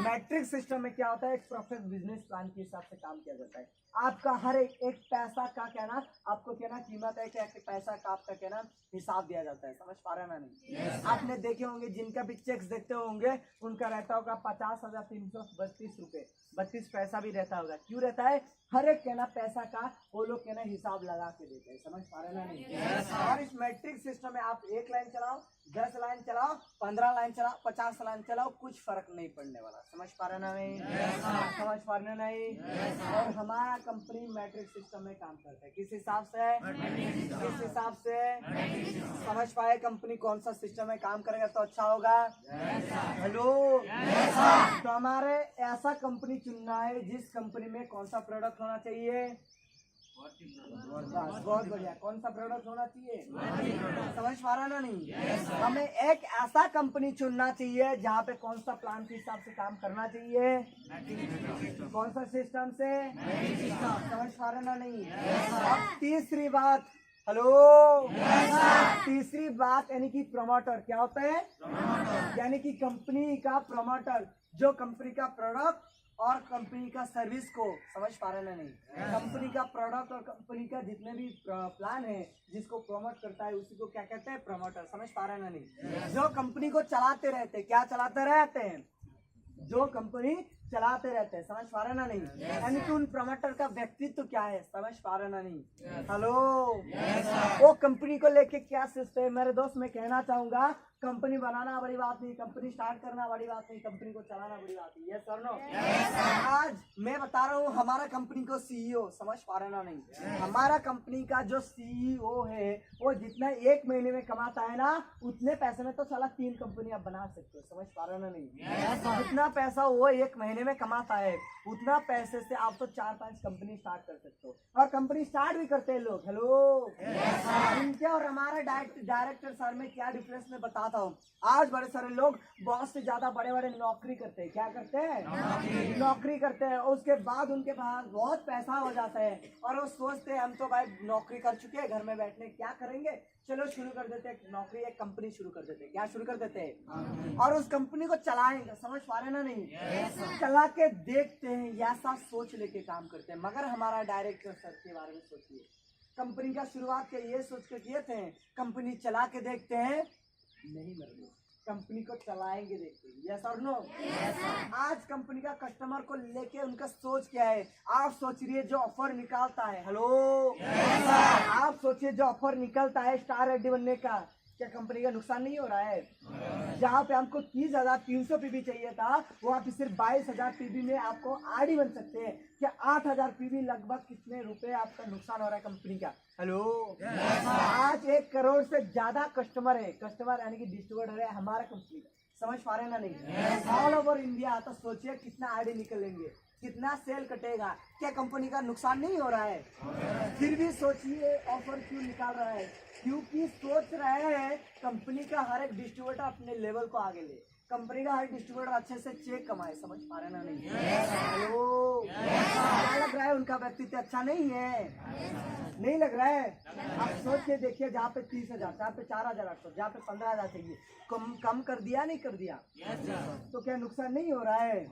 मैट्रिक्स सिस्टम में क्या होता है? एक परफेक्ट बिजनेस प्लान के हिसाब से काम किया जाता है। आपका हर एक पैसा का कहना, आपको कहना कीमत है, क्या पैसा का आपका कहना हिसाब दिया जाता है। समझ पा रहे ना नहीं? आपने देखे होंगे, जिनका भी चेक्स देखते होंगे उनका रहता होगा 50,332 रुपए, 32 पैसा भी रहता होगा। क्यों रहता है? हर एक कहना पैसा का वो लोग कहना हिसाब लगा के देते हैं। समझ पा रहे ना नहीं? और इस मैट्रिक्स सिस्टम में आप 1 लाइन चलाओ, 10 लाइन चलाओ, 15 लाइन चलाओ, 50 लाइन चलाओ, कुछ फर्क नहीं पड़ने वाला। समझ पा रहे ना नहीं? समझ पा रहे नहीं? और हमारा कंपनी मैट्रिक्स सिस्टम में काम करता है। किस हिसाब से? किस हिसाब से? समझ पाए कंपनी कौन सा सिस्टम में काम करेगा तो अच्छा होगा? हेलो, तो हमारे ऐसा कंपनी चुनना है जिस कंपनी में कौन सा प्रोडक्ट होना चाहिए? बहुत बढ़िया। कौन सा प्रोडक्ट होना चाहिए? समझ पा रहा ना नहीं? हमें एक ऐसा कंपनी चुनना चाहिए जहाँ पे कौन सा प्लान के हिसाब से काम करना चाहिए? कौन सा सिस्टम से? समझ पा रहे ना नहीं? अब तीसरी बात, हेलो, तीसरी बात यानी कि प्रमोटर। क्या होता है? यानी कि कंपनी का प्रमोटर, जो कंपनी का प्रोडक्ट और कंपनी का सर्विस को, समझ पा रहे ना नहीं? कंपनी का प्रोडक्ट और कंपनी का जितने भी प्लान है जिसको प्रमोट करता है उसी को क्या कहते हैं? प्रमोटर। समझ पा रहे ना नहीं? जो कंपनी को चलाते रहते हैं। क्या चलाते रहते हैं? जो कंपनी चलाते रहते हैं। समझ पा रहे ना नहीं? यानी कि उन प्रमोटर का व्यक्तित्व क्या है? समझ पा रहे ना नहीं? हेलो, वो कंपनी को लेके क्या सोचते हैं? मेरे दोस्त मैं कहना चाहूंगा, कंपनी बनाना बड़ी बात नहीं, कंपनी स्टार्ट करना बड़ी बात नहीं, कंपनी को चलाना बड़ी बात नहीं। यस और नो? आज मैं बता रहा हूँ हमारा कंपनी को सीईओ, समझ पा रहे ना नहीं? हमारा कंपनी का जो सीईओ है वो जितना 1 महीने में कमाता है ना, उतने पैसे में तो साला 3 कंपनी आप बना सकते हो। समझ पा रहे ना नहीं? जितना पैसा वो 1 महीने में कमाता है उतना पैसे से आप तो 4-5 कंपनी स्टार्ट कर सकते हो। और कंपनी स्टार्ट भी करते हैं लोग। हेलो, इनके और हमारा डायरेक्टर सर में क्या डिफरेंस में बताता हूँ। आज बड़े सारे लोग बॉस से ज्यादा बड़े बड़े नौकरी करते हैं। क्या करते हैं? नौकरी करते हैं। उसके बाद उनके पास बहुत पैसा हो जाता है और वो सोचते हैं हम तो भाई नौकरी कर चुके हैं, घर में बैठने क्या करेंगे, चलो शुरू कर देते हैं नौकरी, एक कंपनी शुरू कर देते हैं। क्या शुरू कर देते हैं? और उस कंपनी को चलाएंगे। समझ पा रहे ना नहीं? चला के देखते हैं, ऐसा सोच लेके काम करते हैं। मगर हमारा डायरेक्टर सर के बारे में सोचिए, कंपनी का शुरुआत के ये सोच के किए थे, कंपनी चला के देखते हैं, नहीं मरेंगे, कंपनी को चलाएंगे देखते हैं। यस और नो? आज कंपनी का कस्टमर को लेके उनका सोच क्या है? आप सोच रही है जो ऑफर निकालता है, हेलो, आप सोचिए जो ऑफर निकलता है स्टार रेड्डी बनने का, क्या कंपनी का नुकसान नहीं हो रहा है? जहाँ पे हमको 30,300 पीबी चाहिए था, वहाँ पे सिर्फ 22,000 पीबी में आपको आरडी बन सकते हैं। क्या 8,000 पीबी लगभग कितने रुपए आपका नुकसान हो रहा है कंपनी का? हेलो, आज 1 करोड़ से ज्यादा कस्टमर है, कस्टमर यानी कि डिस्ट्रीब्यूटर है हमारा कंपनी का। समझ पा रहे ना नहीं? All over India. तो सोचिए कितना आरडी निकलेंगे, कितना सेल कटेगा, क्या कंपनी का नुकसान नहीं हो रहा है? फिर भी सोचिए ऑफर क्यों निकाल रहा है? क्योंकि सोच रहे हैं कंपनी का हर एक डिस्ट्रीब्यूटर अपने लेवल को आगे ले, कंपनी का हर डिस्ट्रीब्यूटर अच्छे से चेक कमाए। समझ पा रहे ना नहीं? हेलो, क्या लग रहा है उनका व्यक्तित्व अच्छा नहीं है? नहीं लग रहा है? आप सोच के देखिए, जहाँ पे 30,000, जहाँ पे 4,800, जहाँ पे 15,000 चाहिए, कम कर दिया नहीं कर दिया? तो क्या नुकसान नहीं हो रहा है?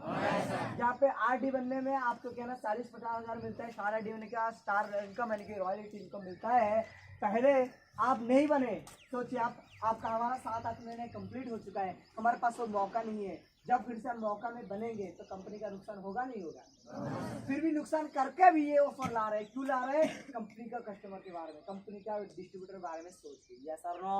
जहाँ पे RD बनने में आपको क्या ना 40-50 हजार मिलता है, स्टार RD बनने का स्टार इनकम यानी कि रॉयल्टी इनकम मिलता है। पहले आप नहीं बने, सोचिए आपका हमारा 7-8 महीने कंप्लीट हो चुका है, हमारे पास वो मौका नहीं है। जब फिर से हम मौका में बनेंगे तो कंपनी का नुकसान होगा नहीं होगा? फिर भी नुकसान करके भी ये ऑफर ला रहे हैं, क्यों ला रहे हैं? कंपनी का कस्टमर के बारे में, कंपनी का डिस्ट्रीब्यूटर के बारे में सोच के। यस और नो?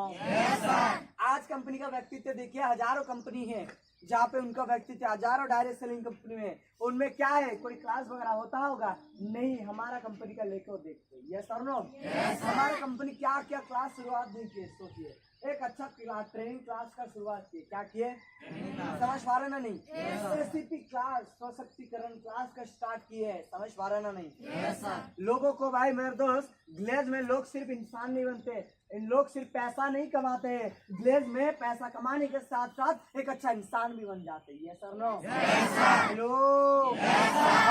आज कंपनी का व्यक्तित्व देखिए, हजारों कंपनी है जहाँ पे उनका व्यक्तित्व हजारों डायरेक्ट सेलिंग कंपनी में, उनमें क्या है, कोई क्लास वगैरह होता होगा नहीं? हमारा कंपनी का लेकर देखते। यस और नो? हमारा कंपनी क्या क्या क्लास शुरुआत देखिए, सोचिए, एक अच्छा क्लास, ट्रेनिंग क्लास का शुरुआत की, क्या किए? समझ पा रहे ना नहीं? SCP क्लास, सशक्तिकरण क्लास का स्टार्ट किए, समझ पा रहे ना नहीं? लोगों को भाई मेरे दोस्त, ग्लेज में लोग सिर्फ इंसान नहीं बनते, इन लोग सिर्फ पैसा नहीं कमाते हैं, ग्लेज में पैसा कमाने के साथ साथ एक अच्छा इंसान भी बन जाते हैं। ये सर नो? हेलो,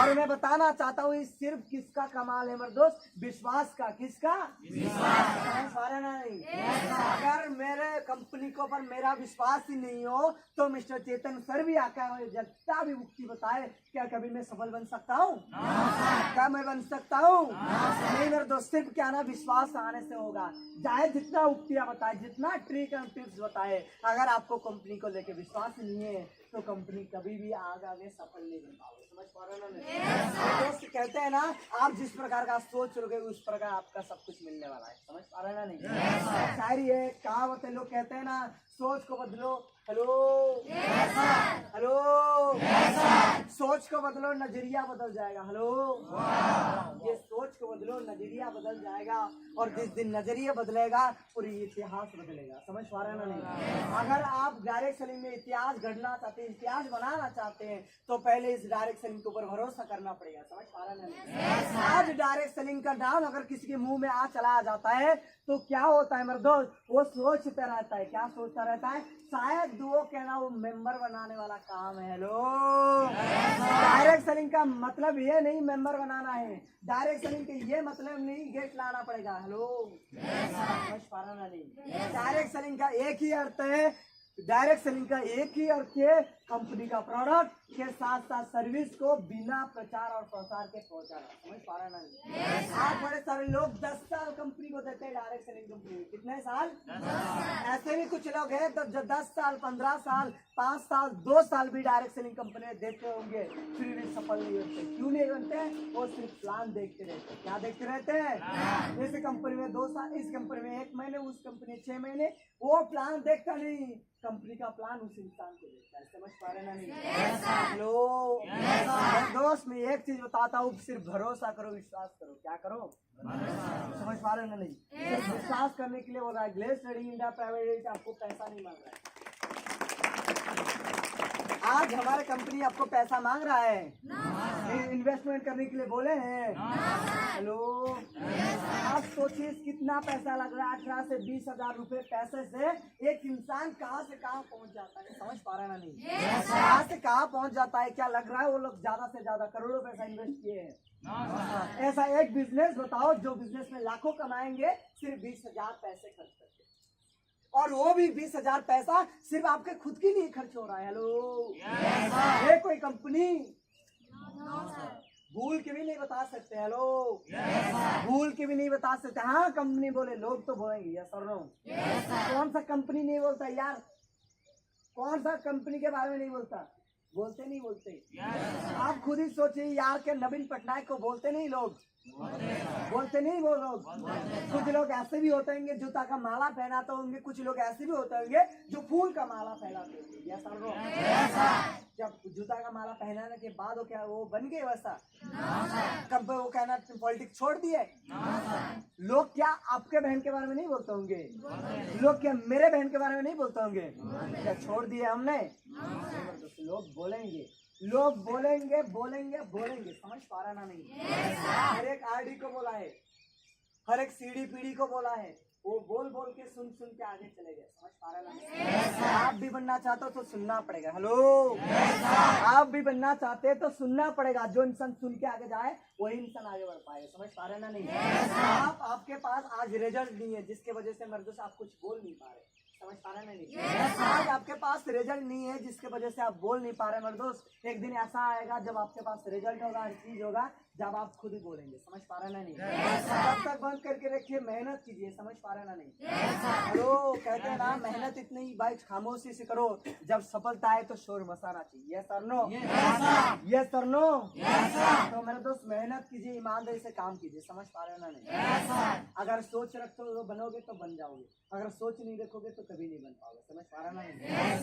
और मैं बताना चाहता हूँ, सिर्फ किसका कमाल है मेरे दोस्त? विश्वास का। किसका? समझ पा रहे ना नहीं? अगर मेरे कंपनी को पर मेरा विश्वास ही नहीं हो तो मिस्टर चेतन सर भी आकर जितना भी उक्ति बताए, क्या कभी मैं सफल बन सकता हूँ? क्या मैं बन सकता हूँ? नहीं मेरे दोस्त, सिर्फ क्या ना विश्वास आने से होगा। चाहे जितना उक्तियाँ बताए, जितना ट्रिक एंड टिप्स बताए, अगर आपको कंपनी को लेके विश्वास नहीं है तो कंपनी कभी भी आगे सफल नहीं बन पाओगे। समझ पा रहे ना? दोस्त कहते हैं ना, आप जिस प्रकार का सोच रहोगे उस प्रकार आपका सब कुछ मिलने वाला है। समझ पा रहे ना नहीं? शायरी है, कहावत है, लोग कहते हैं ना, सोच को बदलो। हेलो, हेलो, सोच को बदलो, नजरिया बदल जाएगा। हेलो, ये सोच को बदलो, नजरिया बदल जाएगा, और जिस दिन नजरिया बदलेगा पूरी इतिहास बदलेगा। समझ पा रहे हैं ना नहीं? अगर आप डायरेक्ट सेलिंग में इतिहास गढ़ना चाहते हैं, इतिहास बनाना चाहते हैं, तो पहले इस डायरेक्ट सेलिंग के ऊपर भरोसा करना पड़ेगा। समझ पा रहे हैं ना नहीं? आज डायरेक्ट सेलिंग का नाम अगर किसी के मुंह में आ चला जाता है तो क्या होता है मेरे दोस्त? वो सोचता रहता है, क्या सोचता रहता है? शायद दुओ कहना वो मेंबर बनाने वाला काम है। हेलो, डायरेक्ट सेलिंग का मतलब ये नहीं मेंबर बनाना है, डायरेक्ट सेलिंग का ये मतलब नहीं गेट लाना पड़ेगा। हेलो, समझ पा रहा नहीं? डायरेक्ट सेलिंग का एक ही अर्थ है, डायरेक्ट सेलिंग का एक ही अर्थ है, कंपनी का प्रोडक्ट के साथ साथ सर्विस को बिना प्रचार और प्रसार के पहुंचाना। समझ पा रहे नहीं? आज बड़े सारे लोग 10 साल कंपनी को देते हैं, डायरेक्ट सेलिंग कंपनी। कितने साल? ऐसे भी कुछ लोग हैं तो 10 साल, 15 साल, 5 साल, 2 साल भी डायरेक्ट सेलिंग कंपनी में देते होंगे, फिर भी सफल नहीं होते। क्यों नहीं बनते? वो सिर्फ प्लान देखते रहते। क्या देखते रहते हैं? इस कंपनी में 2 साल, इस कंपनी में 1 महीने, उस कंपनी में 6 महीने, वो प्लान देखता नहीं, कंपनी का प्लान उस इंसान को देखता है। समझ पा रहे ना नहीं? हेलो, दोस्त मैं एक चीज बताता हूँ, सिर्फ भरोसा करो, विश्वास करो। क्या करो? समझ पा रहे ना नहीं? सिर्फ विश्वास करने के लिए बोल रहा है। Glaze trading India private limited आपको पैसा नहीं मांग रहा है। आज हमारे कंपनी आपको पैसा मांग रहा है, इन्वेस्टमेंट करने के लिए बोले हैं। हेलो, आप सोचिए कितना पैसा लग रहा है। 18 से 20 हजार रुपए पैसे से एक इंसान कहाँ से कहाँ पहुँच जाता है। समझ पा रहे ना नहीं? कहाँ से कहाँ पहुँच जाता है। क्या लग रहा है वो लोग ज्यादा से ज्यादा करोड़ों पैसा इन्वेस्ट किए हैं? ऐसा एक बिजनेस बताओ जो बिजनेस में लाखों कमाएंगे, सिर्फ 20,000 पैसे खर्च करके, और वो भी 20,000 पैसा सिर्फ आपके खुद की नहीं खर्च हो रहा है। हेलो, ये कोई कंपनी भूल के भी नहीं बता सकते। हेलो, भूल के भी नहीं बता सकते। हाँ कंपनी बोले, लोग तो बोलेंगे यस और नो। कौन सा कंपनी नहीं बोलता यार? कौन सा कंपनी के बारे में नहीं बोलता? बोलते नहीं बोलते? आप खुद ही सोचिए यार, के नवीन पटनायक को बोलते नहीं लोग? बोलते नहीं वो लोग? कुछ लोग ऐसे भी होते होंगे जूता का माला पहनाते होंगे, कुछ लोग ऐसे भी होते होंगे जो फूल का माला पहनाते होंगे। यस और नो? जब जूता का माला पहनाने के बाद वो क्या वो बन गए वैसा? कब वो कहना पॉलिटिक्स छोड़ दिए? लोग क्या आपके बहन के बारे में नहीं बोलते होंगे? लोग क्या मेरे बहन के बारे में नहीं बोलते होंगे? क्या छोड़ दिए हमने? लोग बोलेंगे, लोग बोलेंगे, बोलेंगे, बोलेंगे। समझ पा रहा ना नहीं? हर एक RD को बोला है, हर एक CD PD को बोला है, वो बोल बोल के सुन सुन के आगे चले गए। समझ पा रहे ना? आप भी बनना चाहते हो तो सुनना पड़ेगा। हेलो, आप भी बनना चाहते हैं तो सुनना पड़ेगा। जो इंसान सुन के आगे जाए वही इंसान आगे बढ़ पाएगा। समझ पा रहे ना? नहीं आपके पास आज रिजल्ट नहीं है जिसके वजह से मेरे दोस्त आप कुछ बोल नहीं पा रहे। समझ पा रहे नहीं? आज आपके पास रिजल्ट नहीं है जिसके वजह से आप बोल नहीं पा रहे मेरे दोस्त। एक दिन ऐसा आएगा जब आपके पास रिजल्ट होगा, हर चीज होगा, जब आप खुद ही बोलेंगे। समझ पा रहे ना? नहीं तब तक बंद करके रखिए, मेहनत कीजिए। समझ पा रहे ना? नहीं हेलो, कहते हैं ना मेहनत इतनी ही भाई खामोशी से करो, जब सफलता आए तो शोर मचाना चाहिए। यस और नो? यस और नो? तो मेरे दोस्त मेहनत कीजिए, ईमानदारी से काम कीजिए। समझ पा रहे ना? नहीं अगर सोच रखते हो बनोगे तो बन जाओगे, अगर सोच नहीं रखोगे तो कभी नहीं बन पाओगे। समझ पा रहे ना? नहीं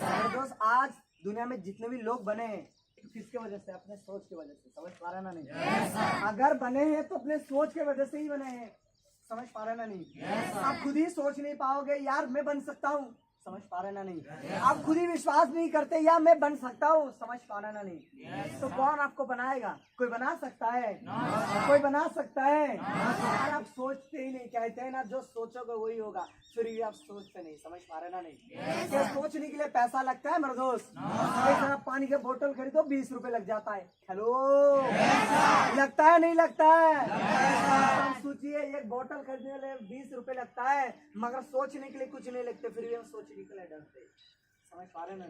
मेरे दोस्त आज दुनिया में जितने भी लोग बने हैं किसके वजह से? अपने सोच की वजह से। समझ पा रहे ना? नहीं अगर बने हैं तो अपने सोच के वजह से ही बने हैं। समझ पा रहे ना? नहीं आप खुद ही सोच नहीं पाओगे यार मैं बन सकता हूँ। समझ पा रहे ना? नहीं आप खुद ही विश्वास नहीं करते यार मैं बन सकता हूँ। समझ पा रहे ना? नहीं तो कौन आपको बनाएगा? कोई बना सकता है? कोई बना सकता है? यार आप सोचते ही नहीं। कहते हैं ना जो सोचोगे वही होगा, फिर भी आप सोचते नहीं। समझ पा रहे ना? नहीं क्या सोचने के लिए पैसा लगता है मेरे दोस्त? आप पानी के बोतल खरीदो 20 रुपए लग जाता है। हेलो, लगता है नहीं लगता है? सोचिए एक बोतल खरीदने के लिए 20 रुपए लगता है, मगर सोचने के लिए कुछ नहीं लगते, फिर भी हम सोचने के लिए डरते। समझ पा रहे ना?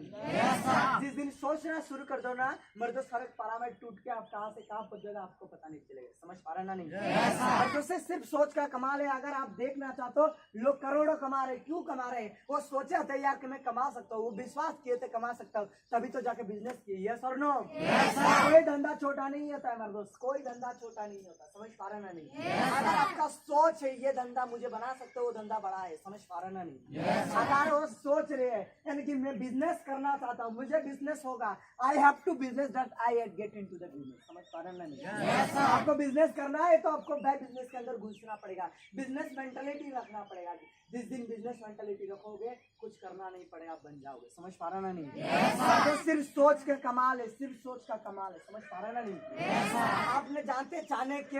जिस दिन सोचना शुरू कर दो ना मेरे दोस्त, हर एक पैरामीटर टूट के आप कहाँ से कहाँ पहुंच जाएगा आपको पता नहीं चलेगा। समझ पा रहे ना? नहीं मेरे दोस्त सिर्फ सोच का कमाल है। अगर आप देखना चाहते हो लोग करोड़ों कमा रहे, क्यों कमा रहे? वो सोचे थे यार कि मैं कमा सकता हूँ, वो विश्वास किए थे कमा सकता हूँ, तभी तो जाके बिजनेस किए। यस और नो? कोई धंधा छोटा नहीं होता है मेरे दोस्त, कोई धंधा छोटा नहीं होता। समझ पा रहे ना? नहीं अगर आपका सोच है ये धंधा मुझे बना सकते हो, वो धंधा बड़ा है। समझ पा रहे ना? नहीं अगर वो सोच रहे हैं यानी कि मैं बिजनेस करना चाहता हूँ, मुझे बिजनेस होगा, I have to business that I get into the business. समझ पा रहे ना? नहीं आपको बिजनेस करना है तो आपको बिजनेस के अंदर घुसना पड़ेगा, बिजनेस मेंटालिटी रखना पड़ेगा। जिस दिन बिजनेस मेंटालिटी रखोगे कुछ करना नहीं पड़ेगा, आप बन जाओगे। समझ पा रहे ना? नहीं तो सिर्फ सोच का कमाल है, सिर्फ सोच का कमाल है। समझ पा रहे ना? नहीं आपने जानते चाणक्य?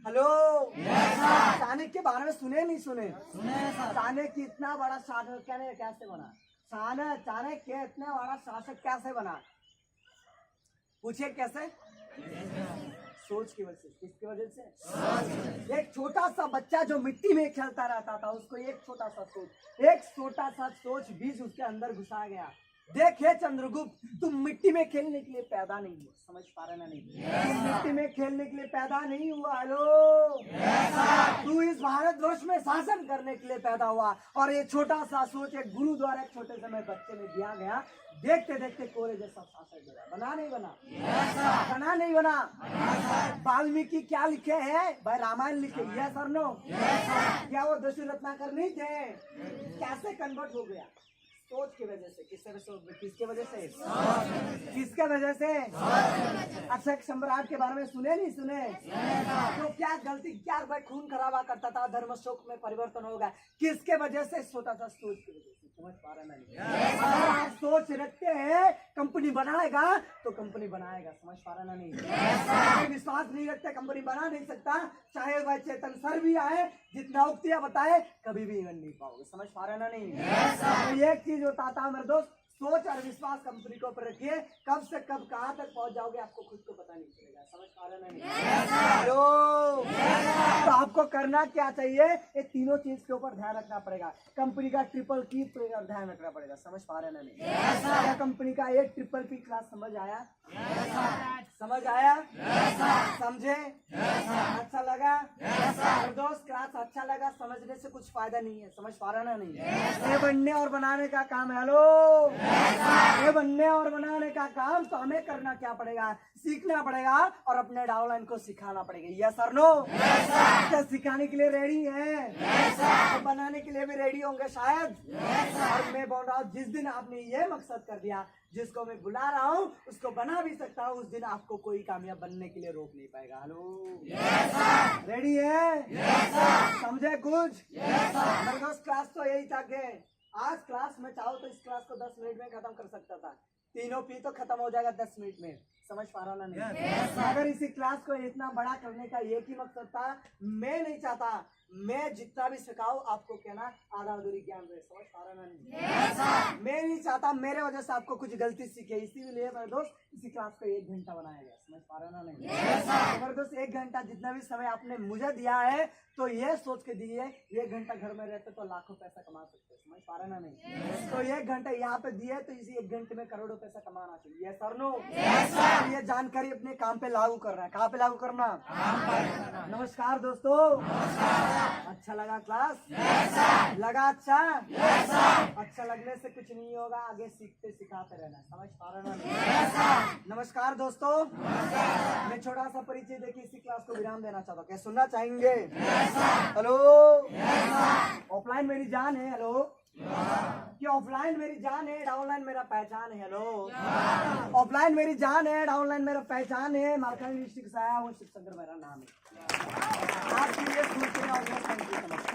हेलो, चाणक्य के बारे में सुने नहीं सुने? चाणक्य इतना बड़ा शासक कैसे बना? चाणक्य इतना बड़ा शासक कैसे बना? पूछिए कैसे? सोच की वजह से। किसकी वजह से? एक छोटा सा बच्चा जो मिट्टी में खेलता रहता था, उसको एक छोटा सा सोच बीज उसके अंदर घुसा गया। देखिए चंद्रगुप्त, तुम मिट्टी में खेलने के लिए पैदा नहीं हुआ। समझ पा रहे ना? नहीं तुम मिट्टी में खेलने के लिए पैदा नहीं हुआ। हेलो, तू इस भारतवर्ष में शासन करने के लिए पैदा हुआ, और ये छोटा सा सोच एक गुरु द्वारा एक छोटे समय बच्चे में दिया गया। देखते देखते कोरे जैसा शासक बना नहीं बना? बना नहीं बना? वाल्मीकि क्या लिखे हैं भाई? रामायण लिखे। यस और नो? क्या वो दशरथ रत्नाकर नहीं थे? कैसे कन्वर्ट हो गया? सोच की वजह से। किसके वजह से? किसके वजह से? अक्षय सम्राट के बारे में सुने नहीं सुने? तो क्या गलती, क्या भाई खून खराबा करता था, धर्म शोक में परिवर्तन होगा, किसके वजह से? छोटा सा सोच की वजह से। समझ पा रहे नहीं? अगर आप सोच रखते हैं कंपनी बनाएगा तो कंपनी बनाएगा। समझ पा रहे नहीं? विश्वास नहीं रखते कंपनी बना नहीं सकता, चाहे वह चेतन सर भी आए, जितना उक्तियां बताए, कभी भी बन नहीं पाओगे। समझ पा रहे ना? नहीं तो एक चीज होता था मेरे दोस्त, सोच और विश्वास कंपनी के ऊपर रखिए, कब से कब कहां तक पहुंच जाओगे आपको खुद को पता नहीं चलेगा। समझ पा रहे ना? नहीं तो आपको करना क्या चाहिए? ये तीनों चीज के ऊपर ध्यान रखना पड़ेगा। कंपनी का ट्रिपल की पर ध्यान रखना पड़ेगा। समझ पा रहे ना? नहीं क्या कंपनी का एक ट्रिपल पी क्लास समझ आया? समझ आया? समझे? अच्छा लगा? दोस्त क्लास अच्छा लगा, समझने से कुछ फायदा नहीं है। समझ पा रहे ना? नहीं ये बनने और बनाने का काम है। हेलो, ये बनने और बनाने का काम तो हमें करना क्या पड़ेगा? सीखना पड़ेगा और अपने डाउनलाइन को सिखाना पड़ेगा। यस और नो? क्या सिखाने के लिए रेडी है? तो बनाने के लिए भी रेडी होंगे शायद। और मैं बोल रहा हूँ जिस दिन आपने ये मकसद कर दिया, जिसको मैं बुला रहा हूँ उसको बना भी सकता हूँ, उस दिन आपको कोई कामयाब बनने के लिए रोक नहीं पाएगा। हेलो, रेडी है? समझे कुछ? मेरे दोस्त क्लास तो यही था कि आज क्लास में चाहो तो इस क्लास को 10 मिनट में खत्म कर सकता था, तीनों पी तो खत्म हो जाएगा 10 मिनट में। समझ पा रहा ना नहीं? अगर इसी क्लास को इतना बड़ा करने का एक ही मकसद था, मैं नहीं चाहता मैं जितना भी सिखाऊं आपको कहना आधा अधूरी ज्ञान रहे। समझ पा रहा ना नहीं? मैं नहीं चाहता मेरे वजह से आपको कुछ गलती सीखे, इसीलिए मेरे दोस्त इसी क्लास को 1 घंटा बनाया गया। समझ पा रहा ना नहीं? मेरे दोस्त 1 घंटा जितना भी समय आपने मुझे दिया है तो ये सोच के दिए 1 घंटा घर में रहते तो लाखों पैसा कमा सकते। समझ पा रहे ना नहीं? तो 1 घंटा यहाँ पे दिए तो इसी 1 घंटे में करोड़ों पैसा कमाना चाहिए। सर नो ये जानकारी अपने काम पे लागू करना है। कहाँ पे लागू करना? नमस्कार दोस्तों, अच्छा लगा क्लास? लगा अच्छा? अच्छा लगने से कुछ नहीं होगा, आगे सीखते सिखाते रहना। समझ पा रहे ना? नमस्कार दोस्तों, मैं छोटा सा परिचय देके इसी क्लास को विराम देना चाहता हूँ। क्या सुनना चाहेंगे? हेलो, ऑफलाइन मेरी जान है। हेलो, कि ऑफलाइन मेरी जान है, डाउनलाइन मेरा पहचान है। हेलो, ऑफलाइन मेरी जान है, डाउनलाइन मेरा पहचान है। मालकानी डिस्ट्रिक्ट से आया हूँ, शिव शंकर मेरा नाम है। आपकी ये सुनते हैं।